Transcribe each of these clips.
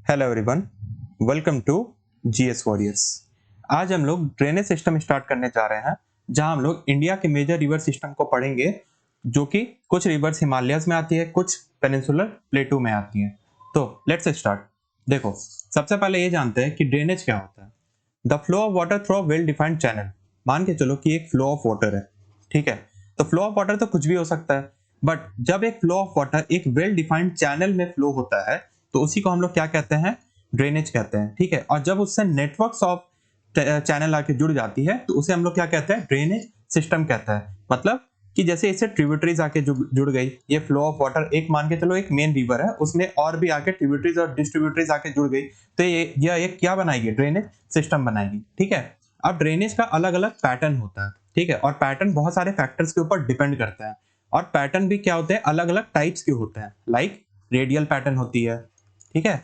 Hello everyone, welcome to GS Warriors. आज हम लोग ड्रेनेज सिस्टम स्टार्ट करने जा रहे हैं, जहां हम लोग इंडिया के मेजर रिवर सिस्टम को पढ़ेंगे, जो कि कुछ रिवर्स हिमालयस में आती है, कुछ पेनिनसुलर प्लेटू में आती हैं। तो लेट्स स्टार्ट। देखो, सबसे पहले ये जानते हैं कि ड्रेनेज क्या होता है। The flow of water through well defined channel. मान के चलो कि एक फ्लो ऑफ वाटर है, ठीक है। तो फ्लो ऑफ वाटर तो कुछ भी हो सकता है, बट जब एक फ्लो ऑफ वाटर एक वेल डिफाइंड चैनल में फ्लो होता है तो उसी को हम लोग क्या कहते हैं, ड्रेनेज कहते हैं, ठीक है। और जब उससे नेटवर्क्स ऑफ चैनल आके जुड़ जाती है तो उसे हम लोग क्या कहते हैं, ड्रेनेज सिस्टम कहता है। मतलब कि जैसे इससे ट्रिब्यूटरीज आके जुड़ गई, ये फ्लो ऑफ वाटर एक मान के चलो एक मेन रिवर है, उसमें और भी आके ट्रिब्यूटरीज और डिस्ट्रीब्यूटरीज आके जुड़ गई, तो ये एक क्या बनाएगी, ड्रेनेज सिस्टम बनाएगी, ठीक है। अब ड्रेनेज का अलग अलग पैटर्न होता है, ठीक है, और पैटर्न बहुत सारे फैक्टर्स के ऊपर डिपेंड करता है। और पैटर्न भी क्या होते हैं, अलग अलग टाइप्स के होते हैं। लाइक रेडियल पैटर्न होती है, ठीक है,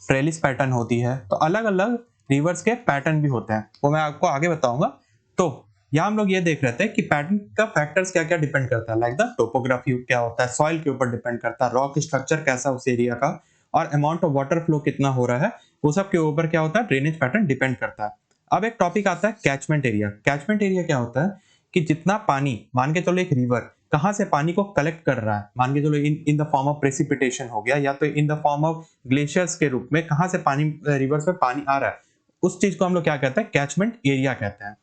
ट्रेलिस पैटर्न होती है। तो अलग अलग रिवर्स के पैटर्न भी होते हैं, वो मैं आपको आगे बताऊंगा। तो यहाँ हम लोग ये देख रहे थे कि पैटर्न का फैक्टर्स क्या क्या डिपेंड करता है। लाइक द टोपोग्राफी क्या होता है, सॉइल के ऊपर डिपेंड करता है, रॉक स्ट्रक्चर कैसा उस एरिया का, और अमाउंट ऑफ वाटर फ्लो कितना हो रहा है, वो सब के ऊपर क्या होता है, ड्रेनेज पैटर्न डिपेंड करता है। अब एक टॉपिक आता है कैचमेंट एरिया। कैचमेंट एरिया क्या होता है कि जितना पानी, मान के चलो एक रिवर कहाँ से पानी को कलेक्ट कर रहा है, मान के चलो in the form of precipitation हो गया, या तो in the form of glaciers के रूप में कहाँ से पानी रिवर्स में पानी आ रहा है, उस चीज को हम लोग क्या कहते हैं, कैचमेंट एरिया कहते हैं।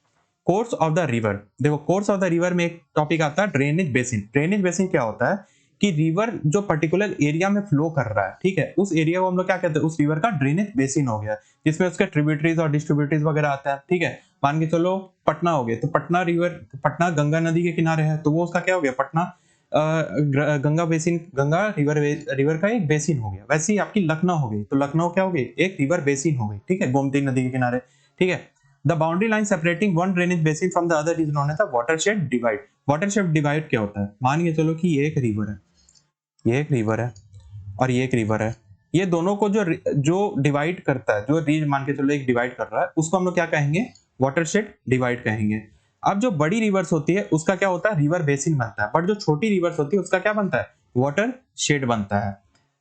कोर्स ऑफ द रिवर, देखो कोर्स ऑफ द रिवर में एक टॉपिक आता है ड्रेनेज बेसिन। ड्रेनेज बेसिन क्या होता है कि रिवर जो पर्टिकुलर एरिया में फ्लो कर रहा है, ठीक है, उस एरिया को हम लोग क्या कहते हैं, उस रिवर का ड्रेनेज बेसिन हो गया, जिसमें उसके ट्रिब्यूटरीज और डिस्ट्रीब्यूटरीज वगैरह आते हैं, ठीक है। मान के चलो पटना हो गया, तो पटना रिवर, पटना गंगा नदी के किनारे है, तो वो उसका क्या हो गया, पटना गंगा बेसिन, गंगा रिवर का एक बेसिन हो गया। वैसे ही आपकी लखनऊ हो गई, तो लखनऊ क्या हो गई, एक रिवर बेसिन हो गई, ठीक है, गोमती नदी के किनारे, ठीक है। The boundary line separating one drainage basin from the other is known as the watershed divide. Watershed divide क्या होता है, मान के चलो कि ये एक रिवर है, ये एक रिवर है और ये एक रिवर है, ये दोनों को जो डिवाइड करता है, जो रीज मान के चलो एक डिवाइड कर रहा है, उसको हम लोग क्या कहेंगे, वाटरशेड डिवाइड कहेंगे। अब जो बड़ी रिवर्स होती है उसका क्या होता है, रिवर बेसिन बनता है, बट जो छोटी रिवर्स होती है उसका क्या बनता है, वाटर शेड बनता है।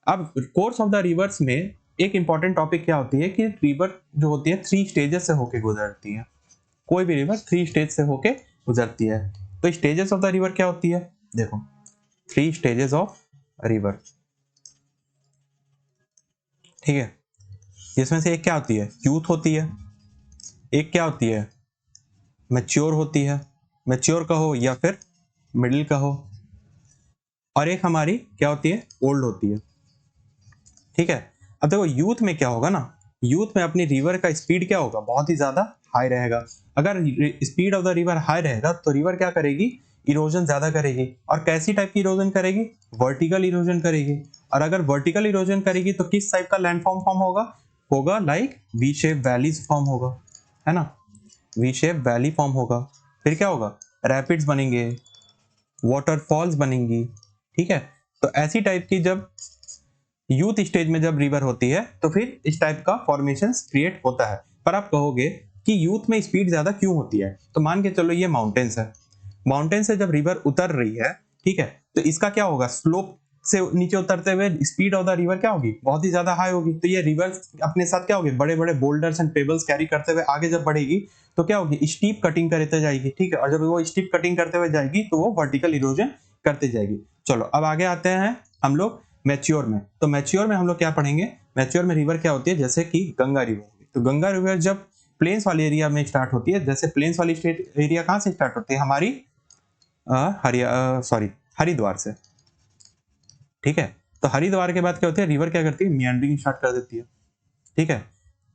अब कोर्स ऑफ द रिवर्स में एक इंपॉर्टेंट टॉपिक क्या होती है कि रिवर जो होती है 3 स्टेजेस से होके गुजरती है। कोई भी रिवर 3 स्टेज से होके गुजरती है। तो स्टेजेस ऑफ द रिवर क्या होती है, देखो 3 स्टेजेस ऑफ रिवर, ठीक है। इसमें से एक क्या होती है, यूथ होती है, एक क्या होती है, मैच्योर होती है, मैच्योर कहो या फिर मिडिल कहो, और एक हमारी क्या होती है, ओल्ड होती है, ठीक है। अब देखो यूथ में क्या होगा ना, यूथ में अपनी रिवर का स्पीड क्या होगा, बहुत ही ज्यादा हाई रहेगा। अगर speed of the river high रहेगा तो रिवर क्या करेगी, इरोजन ज्यादा करेगी। और कैसी टाइप की इरोजन करेगी, वर्टिकल इरोजन करेगी। और अगर वर्टिकल इरोजन करेगी तो किस टाइप का लैंडफॉर्म फॉर्म होगा, होगा like V shape valleys form होगा, है ना, वी शेप वैली फॉर्म होगा। फिर क्या होगा, रैपिड्स बनेंगे, वाटरफॉल्स बनेंगी, ठीक है। तो ऐसी टाइप की जब यूथ स्टेज में जब रिवर होती है तो फिर इस टाइप का फॉर्मेशन क्रिएट होता है। पर आप कहोगे कि यूथ में स्पीड ज्यादा क्यों होती है, तो मान के चलो ये माउंटेन्स है, माउंटेन से जब रिवर उतर रही है, ठीक है, तो इसका क्या होगा, स्लोप से नीचे उतरते हुए स्पीड ऑफ द रिवर क्या होगी, बहुत ही ज्यादा हाई होगी। तो ये रिवर अपने साथ क्या होगी, बड़े बड़े बोल्डर्स एंड पेबल्स कैरी करते हुए आगे जब बढ़ेगी तो क्या होगी, स्टीप कटिंग करते जाएगी, ठीक है। और जब वो स्टीप कटिंग करते हुए जाएगी तो वो वर्टिकल इरोजन करते जाएगी। चलो अब आगे आते हैं हम लोग मैच्योर में। तो मैच्योर में हम लोग क्या पढ़ेंगे, मैच्योर में रिवर क्या होती है, जैसे कि गंगा रिवर होगी। तो गंगा रिवर जब प्लेन्स वाले एरिया में स्टार्ट होती है, जैसे प्लेन्स वाली स्टेट एरिया कहाँ से स्टार्ट होती है, हमारी हरिद्वार से, ठीक है। तो हरिद्वार के बाद क्या होती है, रिवर क्या करती है, मियांडरिंग स्टार्ट कर देती है, ठीक है।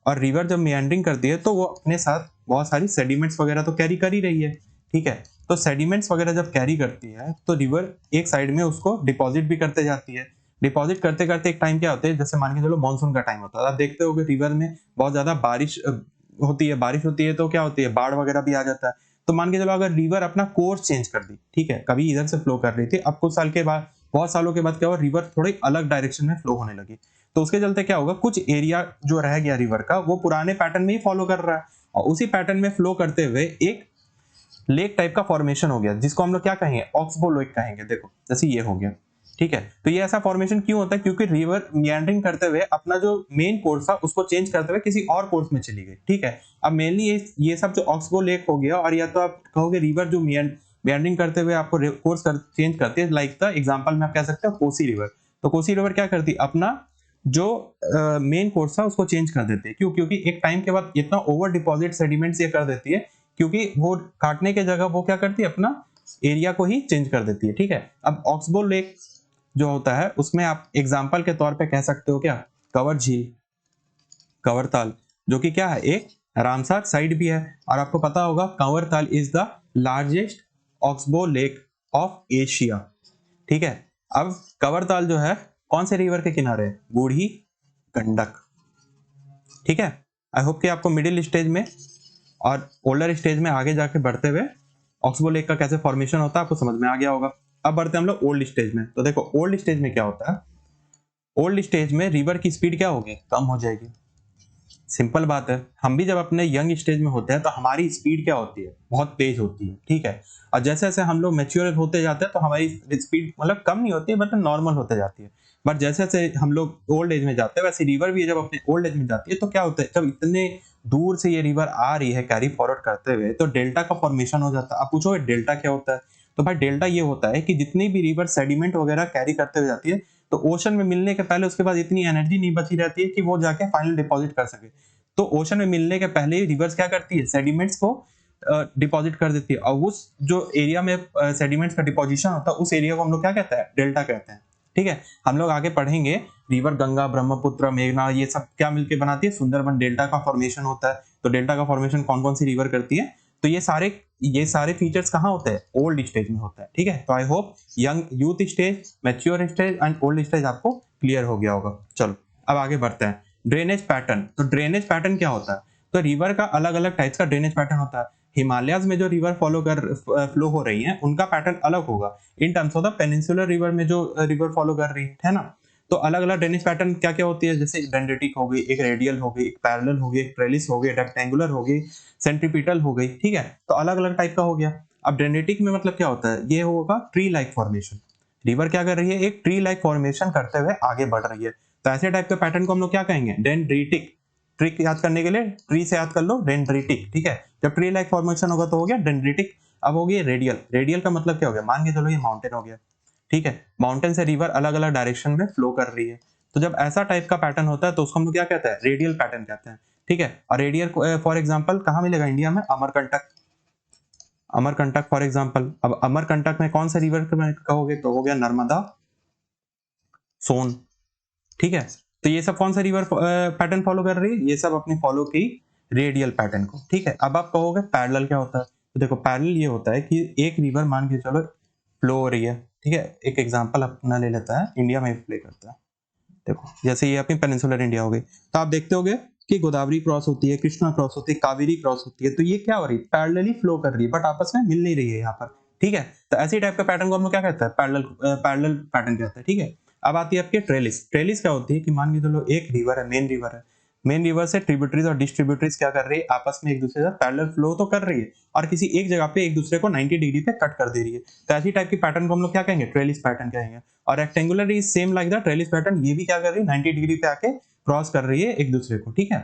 और रिवर जब मियांडरिंग करती है तो वो अपने साथ बहुत सारी सेडिमेंट्स वगैरह तो कैरी कर ही रही है, ठीक है। तो सेडिमेंट्स वगैरह जब कैरी करती है तो रिवर एक साइड में उसको डिपॉजिट भी करते जाती है। डिपॉजिट करते करते एक टाइम क्या होता है, जैसे मान के चलो मानसून का टाइम होता है, आप देखते हो रिवर में बहुत ज्यादा बारिश होती है तो क्या होती है, बाढ़ वगैरह भी आ जाता है। तो मान के चलो अगर रिवर अपना कोर्स चेंज कर दी, ठीक है, कभी इधर से फ्लो कर रही थी, अब कुछ साल के बाद, बहुत सालों के बाद क्या हुआ, रिवर थोड़ी अलग डायरेक्शन में फ्लो होने लगी। तो उसके चलते क्या होगा, कुछ एरिया जो रह गया रिवर का वो पुराने पैटर्न में ही फॉलो कर रहा है, और उसी पैटर्न में फ्लो करते हुए एक लेक टाइप का फॉर्मेशन हो गया, जिसको हम लोग क्या कहेंगे, ऑक्सबो लेक कहेंगे। देखो जैसे ये हो गया, ठीक है। तो ये ऐसा फॉर्मेशन क्यों होता है, क्योंकि रिवर मियांडरिंग करते हुए अपना जो मेन कोर्स था उसको चेंज करते हुए किसी और कोर्स में चली गई, ठीक है। अब मेनली ये सब जो ऑक्सबो लेक हो गया, और या तो आप कहोगे रिवर जो मियांडरिंग करते हुए आपको कोर्स चेंज करती है, लाइक द एग्जांपल में आप कह सकते हो कोसी रिवर। तो कोसी रिवर क्या करती है, अपना जो मेन कोर्स था उसको चेंज कर देती है। क्यों? क्योंकि एक टाइम के बाद इतना ओवर डिपॉजिट सेडिमेंट्स ये कर देती है, क्योंकि वो काटने के जगह वो क्या करती है, अपना एरिया को ही चेंज कर देती है, ठीक है। अब ऑक्सबो लेक जो होता है उसमें आप एग्जाम्पल के तौर पे कह सकते हो क्या, कवर झील, कंवर ताल, जो कि क्या है, एक रामसर साइट भी है। और आपको पता होगा कंवर ताल is the largest oxbow lake of Asia, ठीक है। अब कंवर ताल जो है कौन से रिवर के किनारे है, बूढ़ी गंडक, ठीक है। आई होप कि आपको मिडिल स्टेज में और ओल्डर स्टेज में आगे जाके बढ़ते हुए ऑक्सबो लेक का कैसे फॉर्मेशन होता है आपको समझ में आ गया होगा। अब बढ़ते हैं हम लोग ओल्ड स्टेज में। तो देखो ओल्ड स्टेज में क्या होता है, ओल्ड स्टेज में रिवर की स्पीड क्या होगी, कम हो जाएगी। सिंपल बात है, हम भी जब अपने यंग स्टेज में होते हैं तो हमारी स्पीड क्या होती है, बहुत तेज होती है, ठीक है। और जैसे जैसे हम लोग मैच्योर होते जाते हैं तो हमारी स्पीड मतलब कम नहीं होती है, बट नॉर्मल होते जाती है। बट जैसे जैसे हम लोग ओल्ड एज में जाते हैं, वैसे रिवर भी जब अपने ओल्ड एज में जाती है तो क्या होता है, जब इतने दूर से ये रिवर आ रही है कैरी फॉरवर्ड करते हुए, तो डेल्टा का फॉर्मेशन हो जाता है। आप पूछोगे डेल्टा क्या होता है, तो भाई डेल्टा ये होता है कि जितनी भी रिवर सेडिमेंट वगैरह कैरी करते हुए जाती है, तो ओशन में मिलने के पहले उसके पास इतनी एनर्जी नहीं बची रहती है कि वो जाके फाइनल डिपॉजिट कर सके। तो ओशन में मिलने के पहले रिवर्स क्या करती है, सेडिमेंट्स को डिपॉजिट कर देती है। और उस जो एरिया में सेडिमेंट्स का डिपोजिशन होता है, उस एरिया को हम लोग क्या कहते हैं, डेल्टा कहते हैं, ठीक है। हम लोग आगे पढ़ेंगे रिवर गंगा, ब्रह्मपुत्र, मेघना, ये सब क्या मिलकर बनाती है, सुंदरबन डेल्टा का फॉर्मेशन होता है। तो डेल्टा का फॉर्मेशन कौन कौन सी रिवर करती है, तो ये सारे फीचर्स कहाँ होते हैं, ओल्ड स्टेज में होता है, ठीक है। तो I hope young youth stage, mature stage and old stage आपको क्लियर हो गया होगा। चलो अब आगे बढ़ते हैं। ड्रेनेज पैटर्न, तो ड्रेनेज पैटर्न क्या होता है, तो रिवर का अलग अलग टाइप्स का ड्रेनेज पैटर्न होता है। हिमालयस में जो रिवर फ्लो हो रही हैं उनका पैटर्न अलग होगा in terms of the peninsular river में जो रिवर फॉलो कर रही है ना। तो अलग अलग ड्रेनेज पैटर्न क्या क्या होती है, जैसे डेंड्रिटिक हो गई, एक रेडियल हो गई, एक पैरेलल हो गई, एक ट्रेलिस हो गई, रेक्टेंगुलर हो गई, सेंट्रीपिटल हो गई, ठीक है। तो अलग अलग टाइप का हो गया। अब डेंड्रिटिक में मतलब क्या होता है, ये होगा ट्री लाइक फॉर्मेशन। रिवर क्या कर रही है, एक ट्री लाइक फॉर्मेशन करते हुए आगे बढ़ रही है। तो ऐसे टाइप के पैटर्न को हम लोग क्या कहेंगे, डेंड्रिटिक। ट्रिक याद करने के लिए ट्री से याद कर लो, डेंड्रिटिक, ठीक है। जब ट्री लाइक फॉर्मेशन होगा तो हो गया डेंड्रिटिक। अब हो गया रेडियल। रेडियल का मतलब क्या हो गया, मान के चलो ये माउंटेन हो गया, ठीक है। माउंटेन से रिवर अलग अलग डायरेक्शन में फ्लो कर रही है। तो जब ऐसा टाइप का पैटर्न होता है तो उसको हम लोग क्या कहते हैं, रेडियल पैटर्न कहते हैं, ठीक है। और रेडियल फॉर एग्जांपल कहाँ मिलेगा, इंडिया में अमरकंटक। अमरकंटक फॉर एग्जांपल, अब अमरकंटक में कौन सा रिवर कहोगे, तो हो गया नर्मदा, सोन, ठीक है। तो ये सब कौन सा रिवर पैटर्न फॉलो कर रही है, ये सब अपनी फॉलो की रेडियल पैटर्न को, ठीक है। अब आप कहोगे पैरेलल क्या होता है, तो देखो पैरेलल ये होता है कि एक रिवर मान के चलो फ्लो हो रही है, ठीक है। एक एग्जांपल अपना ले लेता है, इंडिया में प्ले करता है। देखो जैसे ये अपनी पेनिनसुलर इंडिया हो गई, तो आप देखते होगे कि गोदावरी क्रॉस होती है, कृष्णा क्रॉस होती है, कावेरी क्रॉस होती है। तो ये क्या हो रही है, पैरेलली फ्लो कर रही है, बट आपस में मिल नहीं रही है यहाँ पर, ठीक है। तो ऐसी टाइप का पैटर्न को हम लोग क्या कहते हैं, पैरेलल पैटर्न कहते हैं, ठीक है। अब आती है आपकी ट्रेलिस। ट्रेलिस क्या होती है कि मान के चलो एक रिवर है, मेन रिवर है, मेन रिवर से ट्रिब्यूटरीज और डिस्ट्रीब्यूटरीज क्या कर रही है, आपस में एक दूसरे से पैरेलल फ्लो तो कर रही है, और किसी एक जगह पे एक दूसरे को 90 डिग्री पे कट कर दे रही है। तो ऐसी टाइप की पैटर्न को हम लोग क्या कहेंगे, ट्रेलिस पैटर्न कहेंगे। और rectangular is same like the trellis pattern, ये भी क्या कर रही है, 90 डिग्री पे आके क्रॉस कर रही है एक दूसरे को, ठीक है।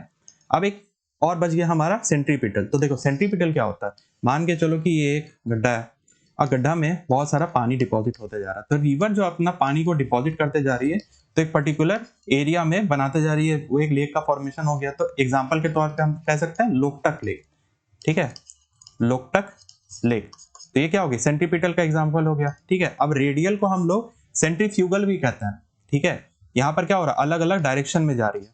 अब एक और बच गया हमारा सेंट्रीपिटल। तो देखो सेंट्रीपिटल क्या होता है, मान के चलो कि ये एक गड्ढा है और गड्ढा में बहुत सारा पानी डिपॉजिट होते जा रहा है। तो रिवर जो अपना पानी को डिपॉजिट करते जा रही है, तो एक पर्टिकुलर एरिया में बनाते जा रही है, वो एक लेक का फॉर्मेशन हो गया। तो एग्जांपल के तौर पे हम कह सकते हैं लोकटक लेक, ठीक है, लोकटक लेक। तो ये क्या हो गया, सेंट्रीपिटल का एग्जांपल हो गया, ठीक है। अब रेडियल को हम लोग सेंट्रीफ्यूगल भी कहते हैं, ठीक है। यहाँ पर क्या हो रहा है, अलग अलग डायरेक्शन में जा रही है,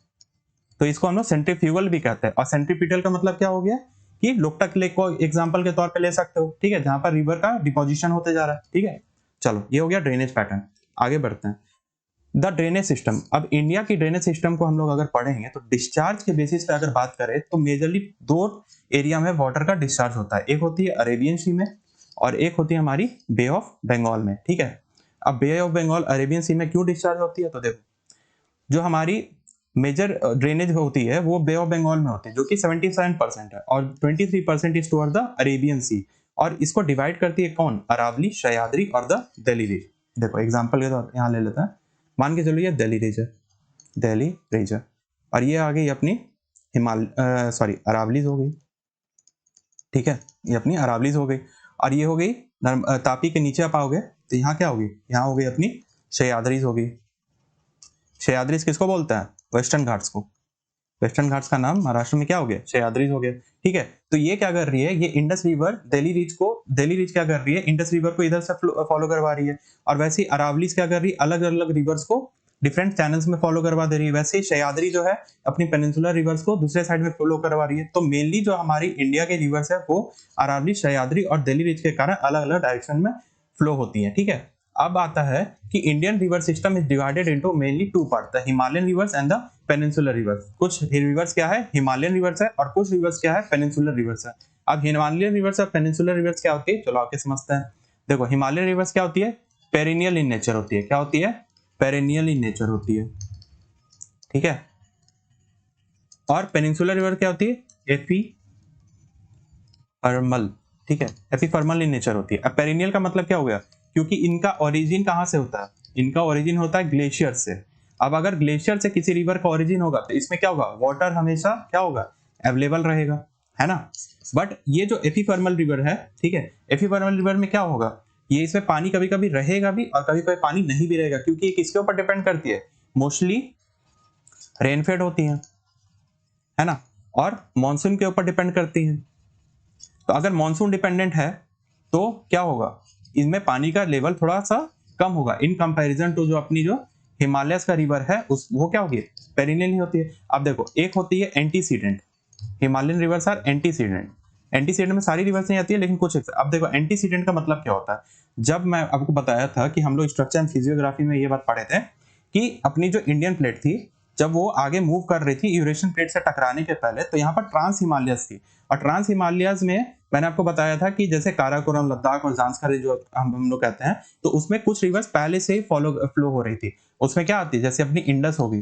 तो इसको हम लोग सेंट्रीफ्यूगल भी कहते हैं। और सेंट्रीपिटल का मतलब क्या हो गया कि लोकटक लेक को एग्जांपल के तौर पे ले सकते हो, ठीक है, जहां पर रिवर का डिपोजिशन होते जा रहा है, ठीक है। चलो ये हो गया ड्रेनेज पैटर्न। आगे बढ़ते हैं, द ड्रेनेज सिस्टम। अब इंडिया की ड्रेनेज सिस्टम को हम लोग अगर पढ़ेंगे तो डिस्चार्ज के बेसिस पे अगर बात करें तो मेजरली दो एरिया में वाटर का डिस्चार्ज होता है। एक होती है अरेबियन सी में और एक होती है हमारी बे ऑफ बंगाल में, ठीक है। अब बे ऑफ बंगाल अरेबियन सी में क्यों डिस्चार्ज होती है, तो देखो जो हमारी मेजर ड्रेनेज होती है वो बे ऑफ बंगाल में होती है, जो कि 77% है, और 23% इज टुवर्ड द अरेबियन सी। और इसको डिवाइड करती है कौन, अरावली, सह्याद्री और द दलीरी। देखो एग्जांपल के तौर यहाँ ले लेते हैं, मान के चलो ये दिल्ली रीजन, और ये आ गई अपनी अरावलीज हो गई, ठीक है, ये अपनी अरावलीज हो गई, और ये हो गई तापी के नीचे आप आओगे तो यहाँ क्या होगी, यहाँ हो गई अपनी सह्याद्रीज हो गई। सह्याद्रीज किसको बोलते हैं, वेस्टर्न घाट्स को। वेस्टर्न घाट्स का नाम महाराष्ट्र में क्या हो गया, सह्याद्रीज हो गया, ठीक है। तो ये क्या कर रही है, ये इंडस रिवर दिल्ली रीज क्या कर रही है, इंडस रिवर को इधर से फॉलो करवा रही है, और वैसे ही अरावलीज क्या कर रही है, अलग अलग रिवर्स को डिफरेंट चैनल्स में फॉलो करवा दे रही है। वैसे ही सह्याद्री जो है अपनी पेनिनसुलर रिवर्स को दूसरे साइड में फॉलो करवा रही है। तो मेनली जो हमारी इंडिया के रिवर्स है वो अरावली, सह्याद्री और दिल्ली रीज के कारण अलग अलग डायरेक्शन में फ्लो होती है, ठीक है। अब आता है कि Indian river system is divided into mainly two part, the Himalayan rivers and the peninsular rivers. कुछ रिवर्स क्या है, हिमालयन रिवर्स है, और कुछ रिवर्स क्या है, पेनिनसुलर रिवर्स है। अब हिमालयन रिवर्स और पेनिनसुलर रिवर्स क्या होती है, चलो आके समझते हैं। देखो हिमालयन रिवर्स क्या होती है, पेरिनियल इन नेचर होती है। क्या होती है, पेरिनियल इन नेचर होती है, ठीक है। और पेनिनसुलर रिवर क्या होती है, एपिफर्मल, ठीक है, एपिफर्मल इन नेचर होती है। अब पेरिनियल का मतलब क्या हो गया, क्योंकि इनका ओरिजिन कहां से होता है, इनका ओरिजिन होता है ग्लेशियर से। अब अगर ग्लेशियर से किसी रिवर का ओरिजिन होगा तो इसमें क्या होगा, वाटर हमेशा क्या होगा, अवेलेबल रहेगा, है ना। बट ये जो एपिफर्मल रिवर है, ठीक है, एपिफर्मल रिवर में क्या होगा, ये इसमें पानी कभी कभी रहेगा भी और कभी कभी पानी नहीं भी रहेगा, क्योंकि ये किसके ऊपर डिपेंड करती है, मोस्टली रेनफेड होती है ना, और मॉनसून के ऊपर डिपेंड करती है। तो अगर मॉनसून डिपेंडेंट है तो क्या होगा, इनमें पानी का लेवल थोड़ा सा कम होगा इन कंपैरिजन टू जो अपनी जो हिमालयस का रिवर है उस वो क्या होगी, पेरिनियल ही होती है। अब देखो एक होती है antecedent, Himalayan rivers are antecedent. Antecedent में सारी रिवर्स नहीं आती है लेकिन कुछ। अब देखो एंटीसीडेंट का मतलब क्या होता है, जब मैं आपको बताया था कि हम लोग स्ट्रक्चर एंड फिजियोग्राफी में ये बात पढ़े थे कि अपनी जो इंडियन प्लेट थी जब वो आगे मूव कर रही थी यूरेशियन प्लेट से टकराने के पहले, तो यहाँ पर ट्रांस हिमालयस थी, और ट्रांस हिमालयस में मैंने आपको बताया था कि जैसे काराकोरम, लद्दाख और जांस्कर जो हम लोग कहते हैं, तो उसमें कुछ रिवर्स पहले से ही फ्लो हो रही थी। उसमें क्या आती है, जैसे अपनी इंडस होगी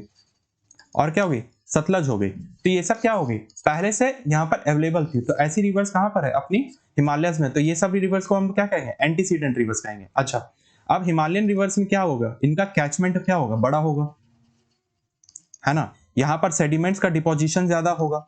और क्या होगी, सतलज हो गई। तो ये सब क्या होगी, पहले से यहाँ पर अवेलेबल थी। तो ऐसी रिवर्स कहाँ पर है, अपनी हिमालयस में। तो ये सब रिवर्स को हम क्या कहेंगे, एंटीसीडेंट रिवर्स कहेंगे। अच्छा, अब हिमालयन रिवर्स में क्या होगा, इनका कैचमेंट क्या होगा, बड़ा होगा, है ना। यहाँ पर सेडिमेंट्स का डिपोजिशन ज्यादा होगा,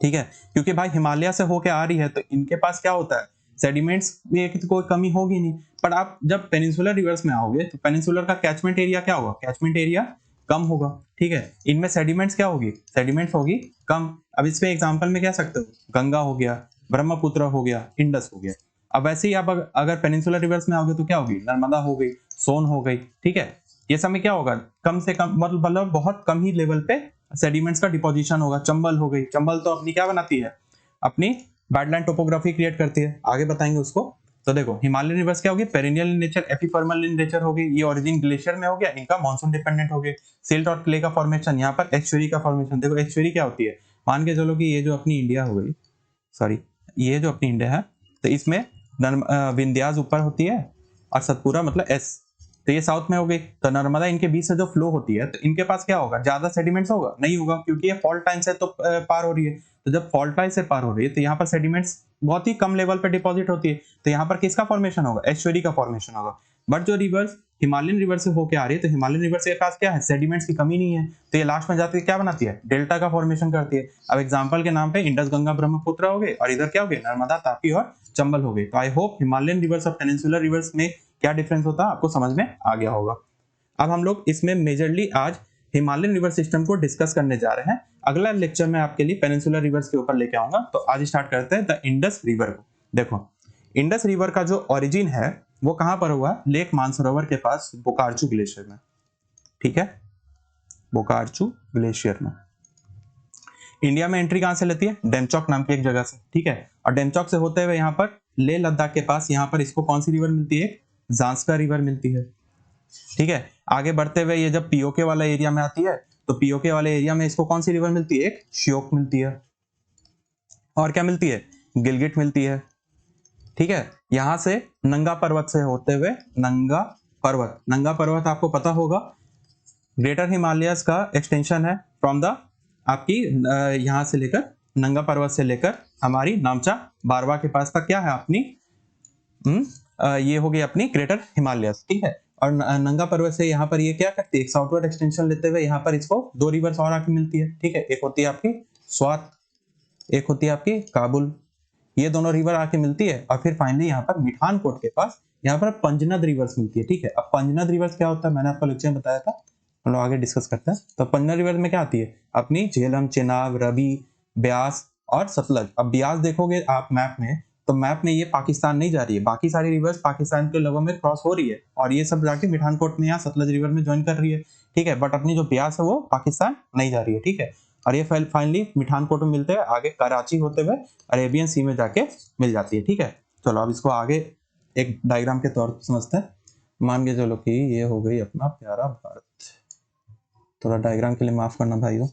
ठीक है, क्योंकि भाई हिमालय से होके आ रही है तो इनके पास क्या होता है, सेडिमेंट्स में कोई कमी होगी नहीं। पर आप जब पेनिनसुलर रिवर्स में आओगे तो पेनिनसुलर का कैचमेंट एरिया क्या होगा, कैचमेंट एरिया कम होगा, ठीक है। इनमें सेडिमेंट्स क्या होगी, सेडिमेंट्स होगी कम। अब इसमें एग्जांपल में कह सकते हो, गंगा हो गया, ब्रह्मपुत्र हो गया, इंडस हो गया। अब वैसे ही आप अगर पेनिनसुलर रिवर्स में आओगे तो क्या होगी, नर्मदा हो गई, सोन हो गई, ठीक है। ये सब में क्या होगा, कम से कम मतलब बहुत कम ही लेवल पे सेडिमेंट्स का डिपोजिशन होगा। चंबल हो गई, चंबल तो अपनी क्या बनाती है, अपनी बैडलैंड टोपोग्राफी क्रिएट करती है, आगे बताएंगे उसको। तो देखो हिमालयन रिवर्स क्या होगी, perennial in nature, ephemeral in nature होगी, ये ओरिजिन ग्लेशियर में हो गया, इनका मॉनसून डिपेंडेंट हो गए। सिल्ट और क्ले का फॉर्मेशन, यहाँ पर एस्चुरी का फॉर्मेशन। देखो एस्चुरी क्या होती है, मान के चलो कि ये जो अपनी इंडिया हो गई, सॉरी ये जो अपनी इंडिया है, तो इसमें विंध्यास ऊपर होती है और सतपुरा मतलब एस, तो ये साउथ में हो गई। तो नर्मदा इनके बीच से जो फ्लो होती है तो इनके पास क्या होगा, ज्यादा सेडिमेंट्स होगा, नहीं होगा, क्योंकि ये फॉल्ट लाइन से तो पार हो रही है। तो जब फॉल्ट लाइन से पार हो रही है तो यहाँ पर सेडिमेंट्स बहुत ही कम लेवल पे डिपॉजिट होती है, तो यहाँ पर किसका फॉर्मेशन होगा, एस्चुरी का फॉर्मेशन होगा। बट जो रिवर्स हिमालयन रिवर से होकर आ रही है तो हिमालयन रिवर के पास क्या है, सेडिमेंट्स की कमी नहीं है, तो ये लास्ट में जाती है क्या बनाती है, डेल्टा का फॉर्मेशन करती है। अब एग्जांपल के नाम पे इंडस, गंगा, ब्रह्मपुत्र हो गए, और इधर क्या हो गए, नर्मदा, तापी और चंबल हो गए। तो आई होप हिमालयन रिवर्स और पेनिनसुलर रिवर्स में क्या डिफरेंस होता है आपको समझ में आ गया होगा। अब हम लोग इसमें मेजरली आज हिमालयन रिवर सिस्टम को डिस्कस करने जा रहे हैं। अगला लेक्चर में आपके लिए पेनिनसुलर रिवर्स के ऊपर लेके आऊंगा। तो आज स्टार्ट करते हैं द इंडस रिवर को। देखो इंडस रिवर का जो ओरिजिन है वो कहां पर हुआ, लेक मानसरोवर के पास बोकार्चू ग्लेशियर में, ठीक है, बोकार्चू ग्लेशियर में। इंडिया में एंट्री कहां से लेती है, डेमचौक नाम की एक जगह से, ठीक है। और डेमचौक से होते हुए यहाँ पर लेह लद्दाख के पास यहाँ पर इसको कौन सी रिवर मिलती है, जांस्कर रिवर मिलती है, ठीक है। आगे बढ़ते हुए ये जब पीओके वाला एरिया में आती है तो पीओके वाले एरिया में इसको कौन सी रिवर मिलती है, एक श्योक मिलती है, और क्या मिलती है, गिलगिट मिलती है, ठीक है। यहां से नंगा पर्वत से होते हुए नंगा पर्वत आपको पता होगा ग्रेटर हिमालयस का एक्सटेंशन है फ्रॉम द आपकी यहां से लेकर नंगा पर्वत से लेकर हमारी नामचा बारवा के पास तक क्या है, अपनी ये हो गई अपनी ग्रेटर हिमालयस, ठीक है। और नंगा पर्वत से यहाँ पर ये क्या करती है, एक साउथवर्ड एक्सटेंशन लेते हुए यहाँ पर इसको दो रिवर्स और आके मिलती है, ठीक है। एक होती है आपकी स्वात, एक होती है आपकी काबुल, ये दोनों रिवर आके मिलती है। और फिर फाइनली यहाँ पर मिठानकोट के पास यहाँ पर पंजनद रिवर्स मिलती है, ठीक है। अब पंजनद रिवर्स क्या होता है, मैंने आपको लेक्चर में बताया था, हम लोग आगे डिस्कस करते हैं। तो पंजनद रिवर में क्या आती है अपनी झेलम, चेनाब, रवि, ब्यास और सतलज। अब ब्यास देखोगे आप मैप में, तो मैप में ये पाकिस्तान नहीं जा रही है, बाकी सारी रिवर्स पाकिस्तान के लगों में क्रॉस हो रही है, और ये सब जाके मिठानकोट में यहाँ सतलज रिवर में ज्वाइन कर रही है, ठीक है। बट अपनी जो ब्यास है वो पाकिस्तान नहीं जा रही है, ठीक है। और ये फाइनली मिठानकोट में मिलते हैं, आगे कराची होते हुए अरेबियन सी में जाके मिल जाती है, ठीक है। चलो अब इसको आगे एक डायग्राम के तौर पर समझते हैं। मान के चलो कि ये हो गई अपना प्यारा भारत, थोड़ा डायग्राम के लिए माफ करना भाइयों,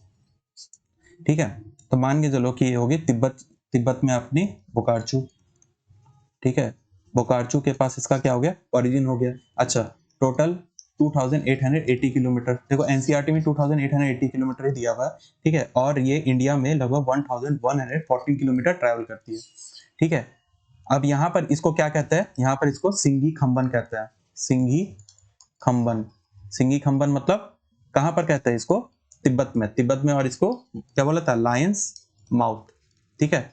ठीक है। तो मान के चलो कि ये होगी तिब्बत, तिब्बत में अपनी बोकार्चू, ठीक है। बोकार्चू के पास इसका क्या हो गया, ओरिजिन हो गया। अच्छा, टोटल 2880 किलोमीटर, देखो एनसीईआरटी में 2880 किलोमीटर ही दिया हुआ है, ठीक है। और ये इंडिया में लगभग 1114 किलोमीटर ट्रैवल करती है, ठीक है। अब यहाँ पर इसको क्या कहते हैं, यहाँ पर इसको सिंघी खंबन कहते हैं, सिंघी खंबन। सिंघी खंबन मतलब कहाँ पर कहते हैं इसको, तिब्बत में, तिब्बत में। और इसको क्या बोला था, लायंस माउथ, ठीक है।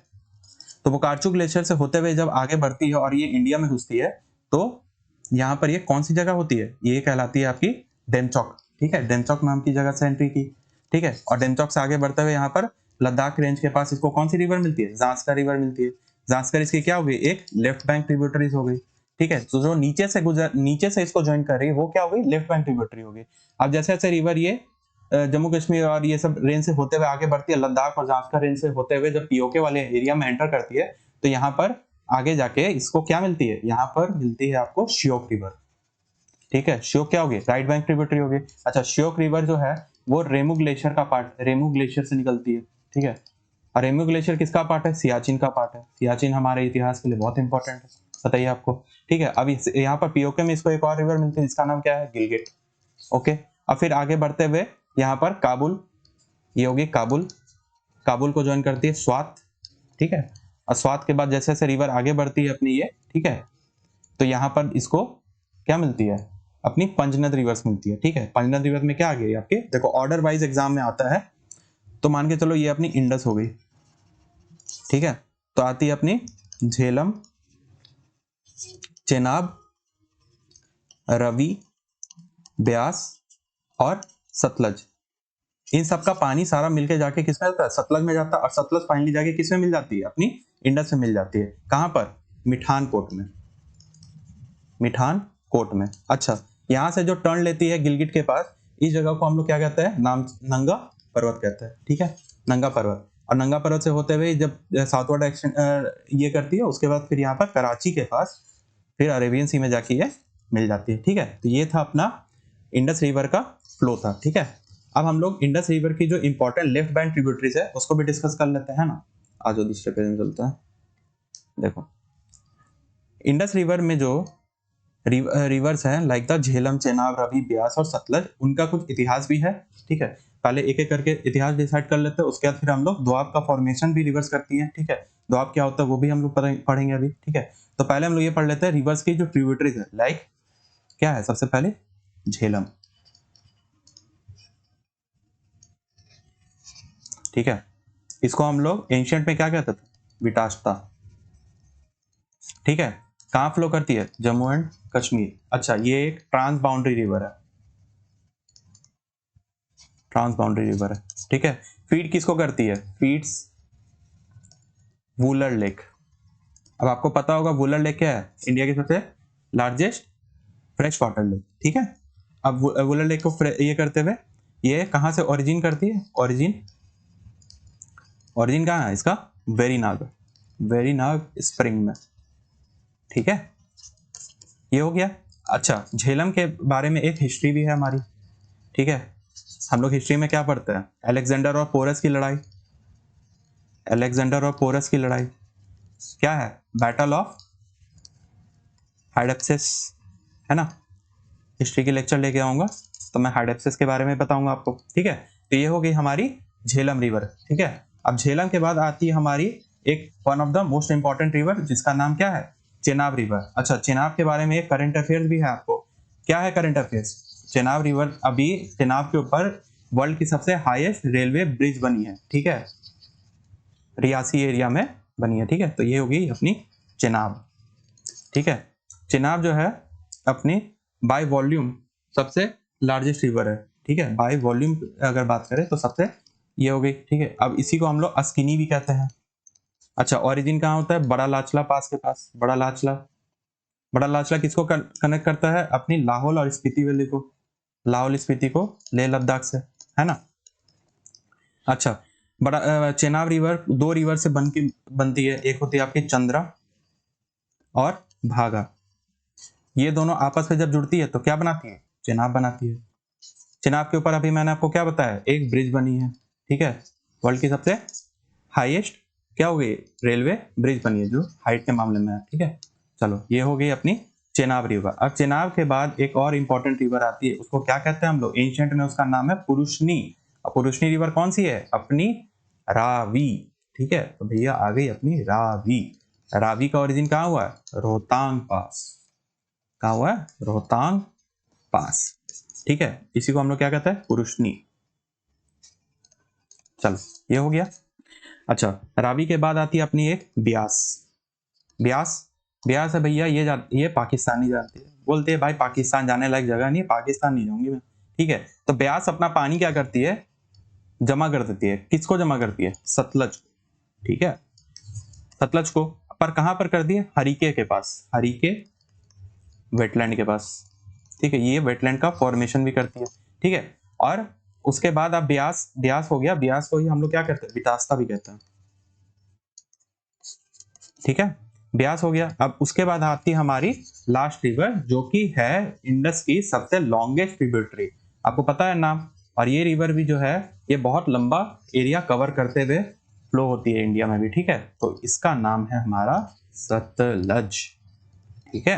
तो बोकार्चू ग्लेशियर से होते हुए जब आगे बढ़ती है और ये इंडिया में घुसती है, तो यहाँ पर ये कौन सी जगह होती है, ये कहलाती है आपकी डेमचौक, ठीक है। डेमचौक नाम की जगह से एंट्री की, ठीक है। और डेमचौक से आगे बढ़ते हुए यहाँ पर लद्दाख रेंज के पास इसको कौन सी रिवर मिलती है, जांस्कर रिवर मिलती है। जांस्कर इसकी क्या हो गई, एक लेफ्ट बैंक ट्रिब्यूटरीज हो गई, ठीक है। तो जो नीचे से इसको ज्वाइन कर रही है वो क्या हो गई, लेफ्ट बैंक ट्रिब्यूटरी हो गई। अब जैसे जैसे रिवर ये जम्मू कश्मीर और ये सब रेंज से होते हुए आगे बढ़ती है, लद्दाख और जांस्कर रेंज से होते हुए जब पीओके वाले एरिया में एंटर करती है, तो यहाँ पर आगे जाके इसको क्या मिलती है, यहाँ पर मिलती है आपको श्योक रिवर, ठीक है। श्योक क्या होगी, राइट बैंक ट्रिब्यूटरी होगी। अच्छा, श्योक रिवर जो है वो रेमू ग्लेशियर का पार्ट, रेमू ग्लेशियर से निकलती है, ठीक है। और रेमू ग्लेशियर किसका पार्ट है, सियाचिन का पार्ट है। सियाचिन हमारे इतिहास के लिए बहुत इंपॉर्टेंट है, बताइए आपको, ठीक है। अब यहाँ पर पीओके में इसको एक और रिवर मिलती है जिसका नाम क्या है, गिलगिट, ओके। अब फिर आगे बढ़ते हुए यहाँ पर काबुल, ये होगी काबुल, काबुल को ज्वाइन करती है स्वात, ठीक है। और स्वात के बाद जैसे जैसे रिवर आगे बढ़ती है अपनी ये, ठीक है, तो यहाँ पर इसको क्या मिलती है, अपनी पंजनद रिवर्स मिलती है, ठीक है। पंजनद रिवर में क्या आ गई आपके, देखो ऑर्डर वाइज एग्जाम में आता है, तो मान के चलो ये अपनी इंडस हो गई, ठीक है। तो आती है अपनी झेलम, चेनाब, रवि, ब्यास और सतलज। इन सब का पानी सारा मिलके जाके किसमें जाता है, सतलज में जाता है। और सतलज फाइनली जाके किसमें मिल जाती है, अपनी इंडस में मिल जाती है। कहां पर, मिठानकोट में, मिठानकोट में। अच्छा, यहाँ से जो टर्न लेती है गिलगिट के पास, इस जगह को हम लोग क्या कहते हैं, नाम नंगा पर्वत कहते हैं, ठीक है, नंगा पर्वत। और नंगा पर्वत से होते हुए जब साउथवर्ड एक्शन ये करती है, उसके बाद फिर यहाँ पर कराची के पास फिर अरेबियन सी में जाके ये मिल जाती है, ठीक है। तो ये था अपना इंडस रिवर का फ्लो था, ठीक है। अब हम लोग इंडस रिवर की जो इंपॉर्टेंट लेफ्ट बैंक ट्रिब्यूटरीज है उसको भी डिस्कस कर लेते हैं ना। आज दूसरे पेज में चलते हैं। देखो इंडस रिवर में जो रिवर्स हैं लाइक द झेलम, चेनाब, रवि, ब्यास और सतलज, उनका कुछ इतिहास भी है, ठीक है। पहले एक एक करके इतिहास डिसाइड कर लेते हैं, उसके बाद फिर हम लोग दोआब का फॉर्मेशन भी रिवर्स करती है, ठीक है। दोआब क्या होता है वो भी हम लोग पढ़ेंगे अभी, ठीक है। तो पहले हम लोग ये पढ़ लेते हैं रिवर्स की जो ट्रिब्यूटरीज है, लाइक क्या है, सबसे पहले झेलम, ठीक है। इसको हम लोग एंशियंट में क्या कहते थे, विटास्ता, ठीक है। कहाँ फ्लो करती है, जम्मू एंड कश्मीर। अच्छा, ये एक ट्रांस बाउंड्री रिवर है, ट्रांस बाउंड्री रिवर है, ठीक है। फीड किसको करती है, फीड्स वुलर लेक। अब आपको पता होगा वुलर लेक क्या है, इंडिया की सबसे लार्जेस्ट फ्रेश वाटर लेक, ठीक है। अब वुलर लेक को ये करते हुए ये कहाँ से ओरिजिन करती है, ओरिजिन कहाँ है इसका, वेरीनाग स्प्रिंग में, ठीक है। ये हो गया। अच्छा, झेलम के बारे में एक हिस्ट्री भी है हमारी, ठीक है। हम लोग हिस्ट्री में क्या पढ़ते हैं, अलेक्जेंडर और पोरस की लड़ाई, अलेक्जेंडर और पोरस की लड़ाई क्या है, बैटल ऑफ हाइडेप्सिस, है ना। हिस्ट्री के लेक्चर लेके आऊंगा तो मैं हाइडेप्सिस के बारे में बताऊंगा आपको, ठीक है। तो ये हो गई हमारी झेलम रिवर, ठीक है। अब झेलम के बाद आती है हमारी एक one of the most important river जिसका नाम क्या है, चेनाब रिवर। अच्छा, चेनाब के बारे में एक करंट अफेयर्स भी है आपको। क्या है करंट अफेयर्स? चेनाब रिवर, अभी चेनाब के ऊपर वर्ल्ड की सबसे हाईएस्ट रेलवे ब्रिज बनी है, ठीक है, रियासी एरिया में बनी है, ठीक है। तो ये होगी अपनी चेनाब, ठीक है। चेनाब जो है अपनी बाय वॉल्यूम सबसे लार्जेस्ट रिवर है, ठीक है। बाय वॉल्यूम अगर बात करें तो सबसे ये हो गई, ठीक है। अब इसी को हम लोग अस्किनी भी कहते हैं। अच्छा, ओरिजिन कहाँ होता है? बड़ा लाचला पास के पास। बड़ा लाचला, बड़ा लाचला किसको कनेक्ट करता है? अपनी लाहौल और स्पीति वैली को, लाहौल स्पीति को लेह लद्दाख से, है ना। अच्छा, बड़ा चेनाब रिवर दो रिवर से बनती है। एक होती है आपकी चंद्रा और भागा। ये दोनों आपस में जब जुड़ती है तो क्या बनाती है? चेनाब बनाती है। चेनाब के ऊपर अभी मैंने आपको क्या बताया? एक ब्रिज बनी है, ठीक है। वर्ल्ड की सबसे हाईएस्ट क्या हो गई? रेलवे ब्रिज बनी है जो हाइट के मामले में है, ठीक है। चलो, ये हो गई अपनी चेनाब रिवर। अब चेनाब के बाद एक और इंपॉर्टेंट रिवर आती है, उसको क्या कहते हैं हम लोग? एंशिएंट में उसका नाम है पुरुषनी। अब पुरुषनी रिवर कौन सी है? अपनी रावी, ठीक है। तो भैया आ गई अपनी रावी। रावी का ओरिजिन कहाँ हुआ है? रोहतांग पास। कहाँ हुआ है? रोहतांग पास, ठीक है। इसी को हम लोग क्या कहते हैं? पुरुषनी। चलो, ये हो गया। अच्छा, रावी के बाद आती है अपनी एक ब्यास। ब्यास, ब्यास है भैया, ये पाकिस्तानी जानती है, बोलते हैं भाई पाकिस्तान जाने लायक जगह नहीं है, पाकिस्तान नहीं जाऊंगी मैं, ठीक है। तो ब्यास अपना पानी क्या करती है? जमा कर देती है। किसको जमा करती है? सतलज, ठीक है, सतलज को। पर कहां पर कर दिए? हरिके के पास, हरिके वेटलैंड के पास, ठीक है। ये वेटलैंड का फॉर्मेशन भी करती है, ठीक है। और उसके बाद अब ब्यास, ब्यास हो गया। ब्यास को ही हम लोग क्या कहते हैं? विटास्ता भी कहते हैं, ठीक है। ब्यास हो गया। अब उसके बाद आती है हमारी लास्ट रिवर, जो कि है इंडस की सबसे लॉन्गेस्ट ट्रिब्यूटरी। आपको पता है नाम। और ये रिवर भी जो है ये बहुत लंबा एरिया कवर करते हुए फ्लो होती है इंडिया में भी, ठीक है। तो इसका नाम है हमारा सतलज, ठीक है।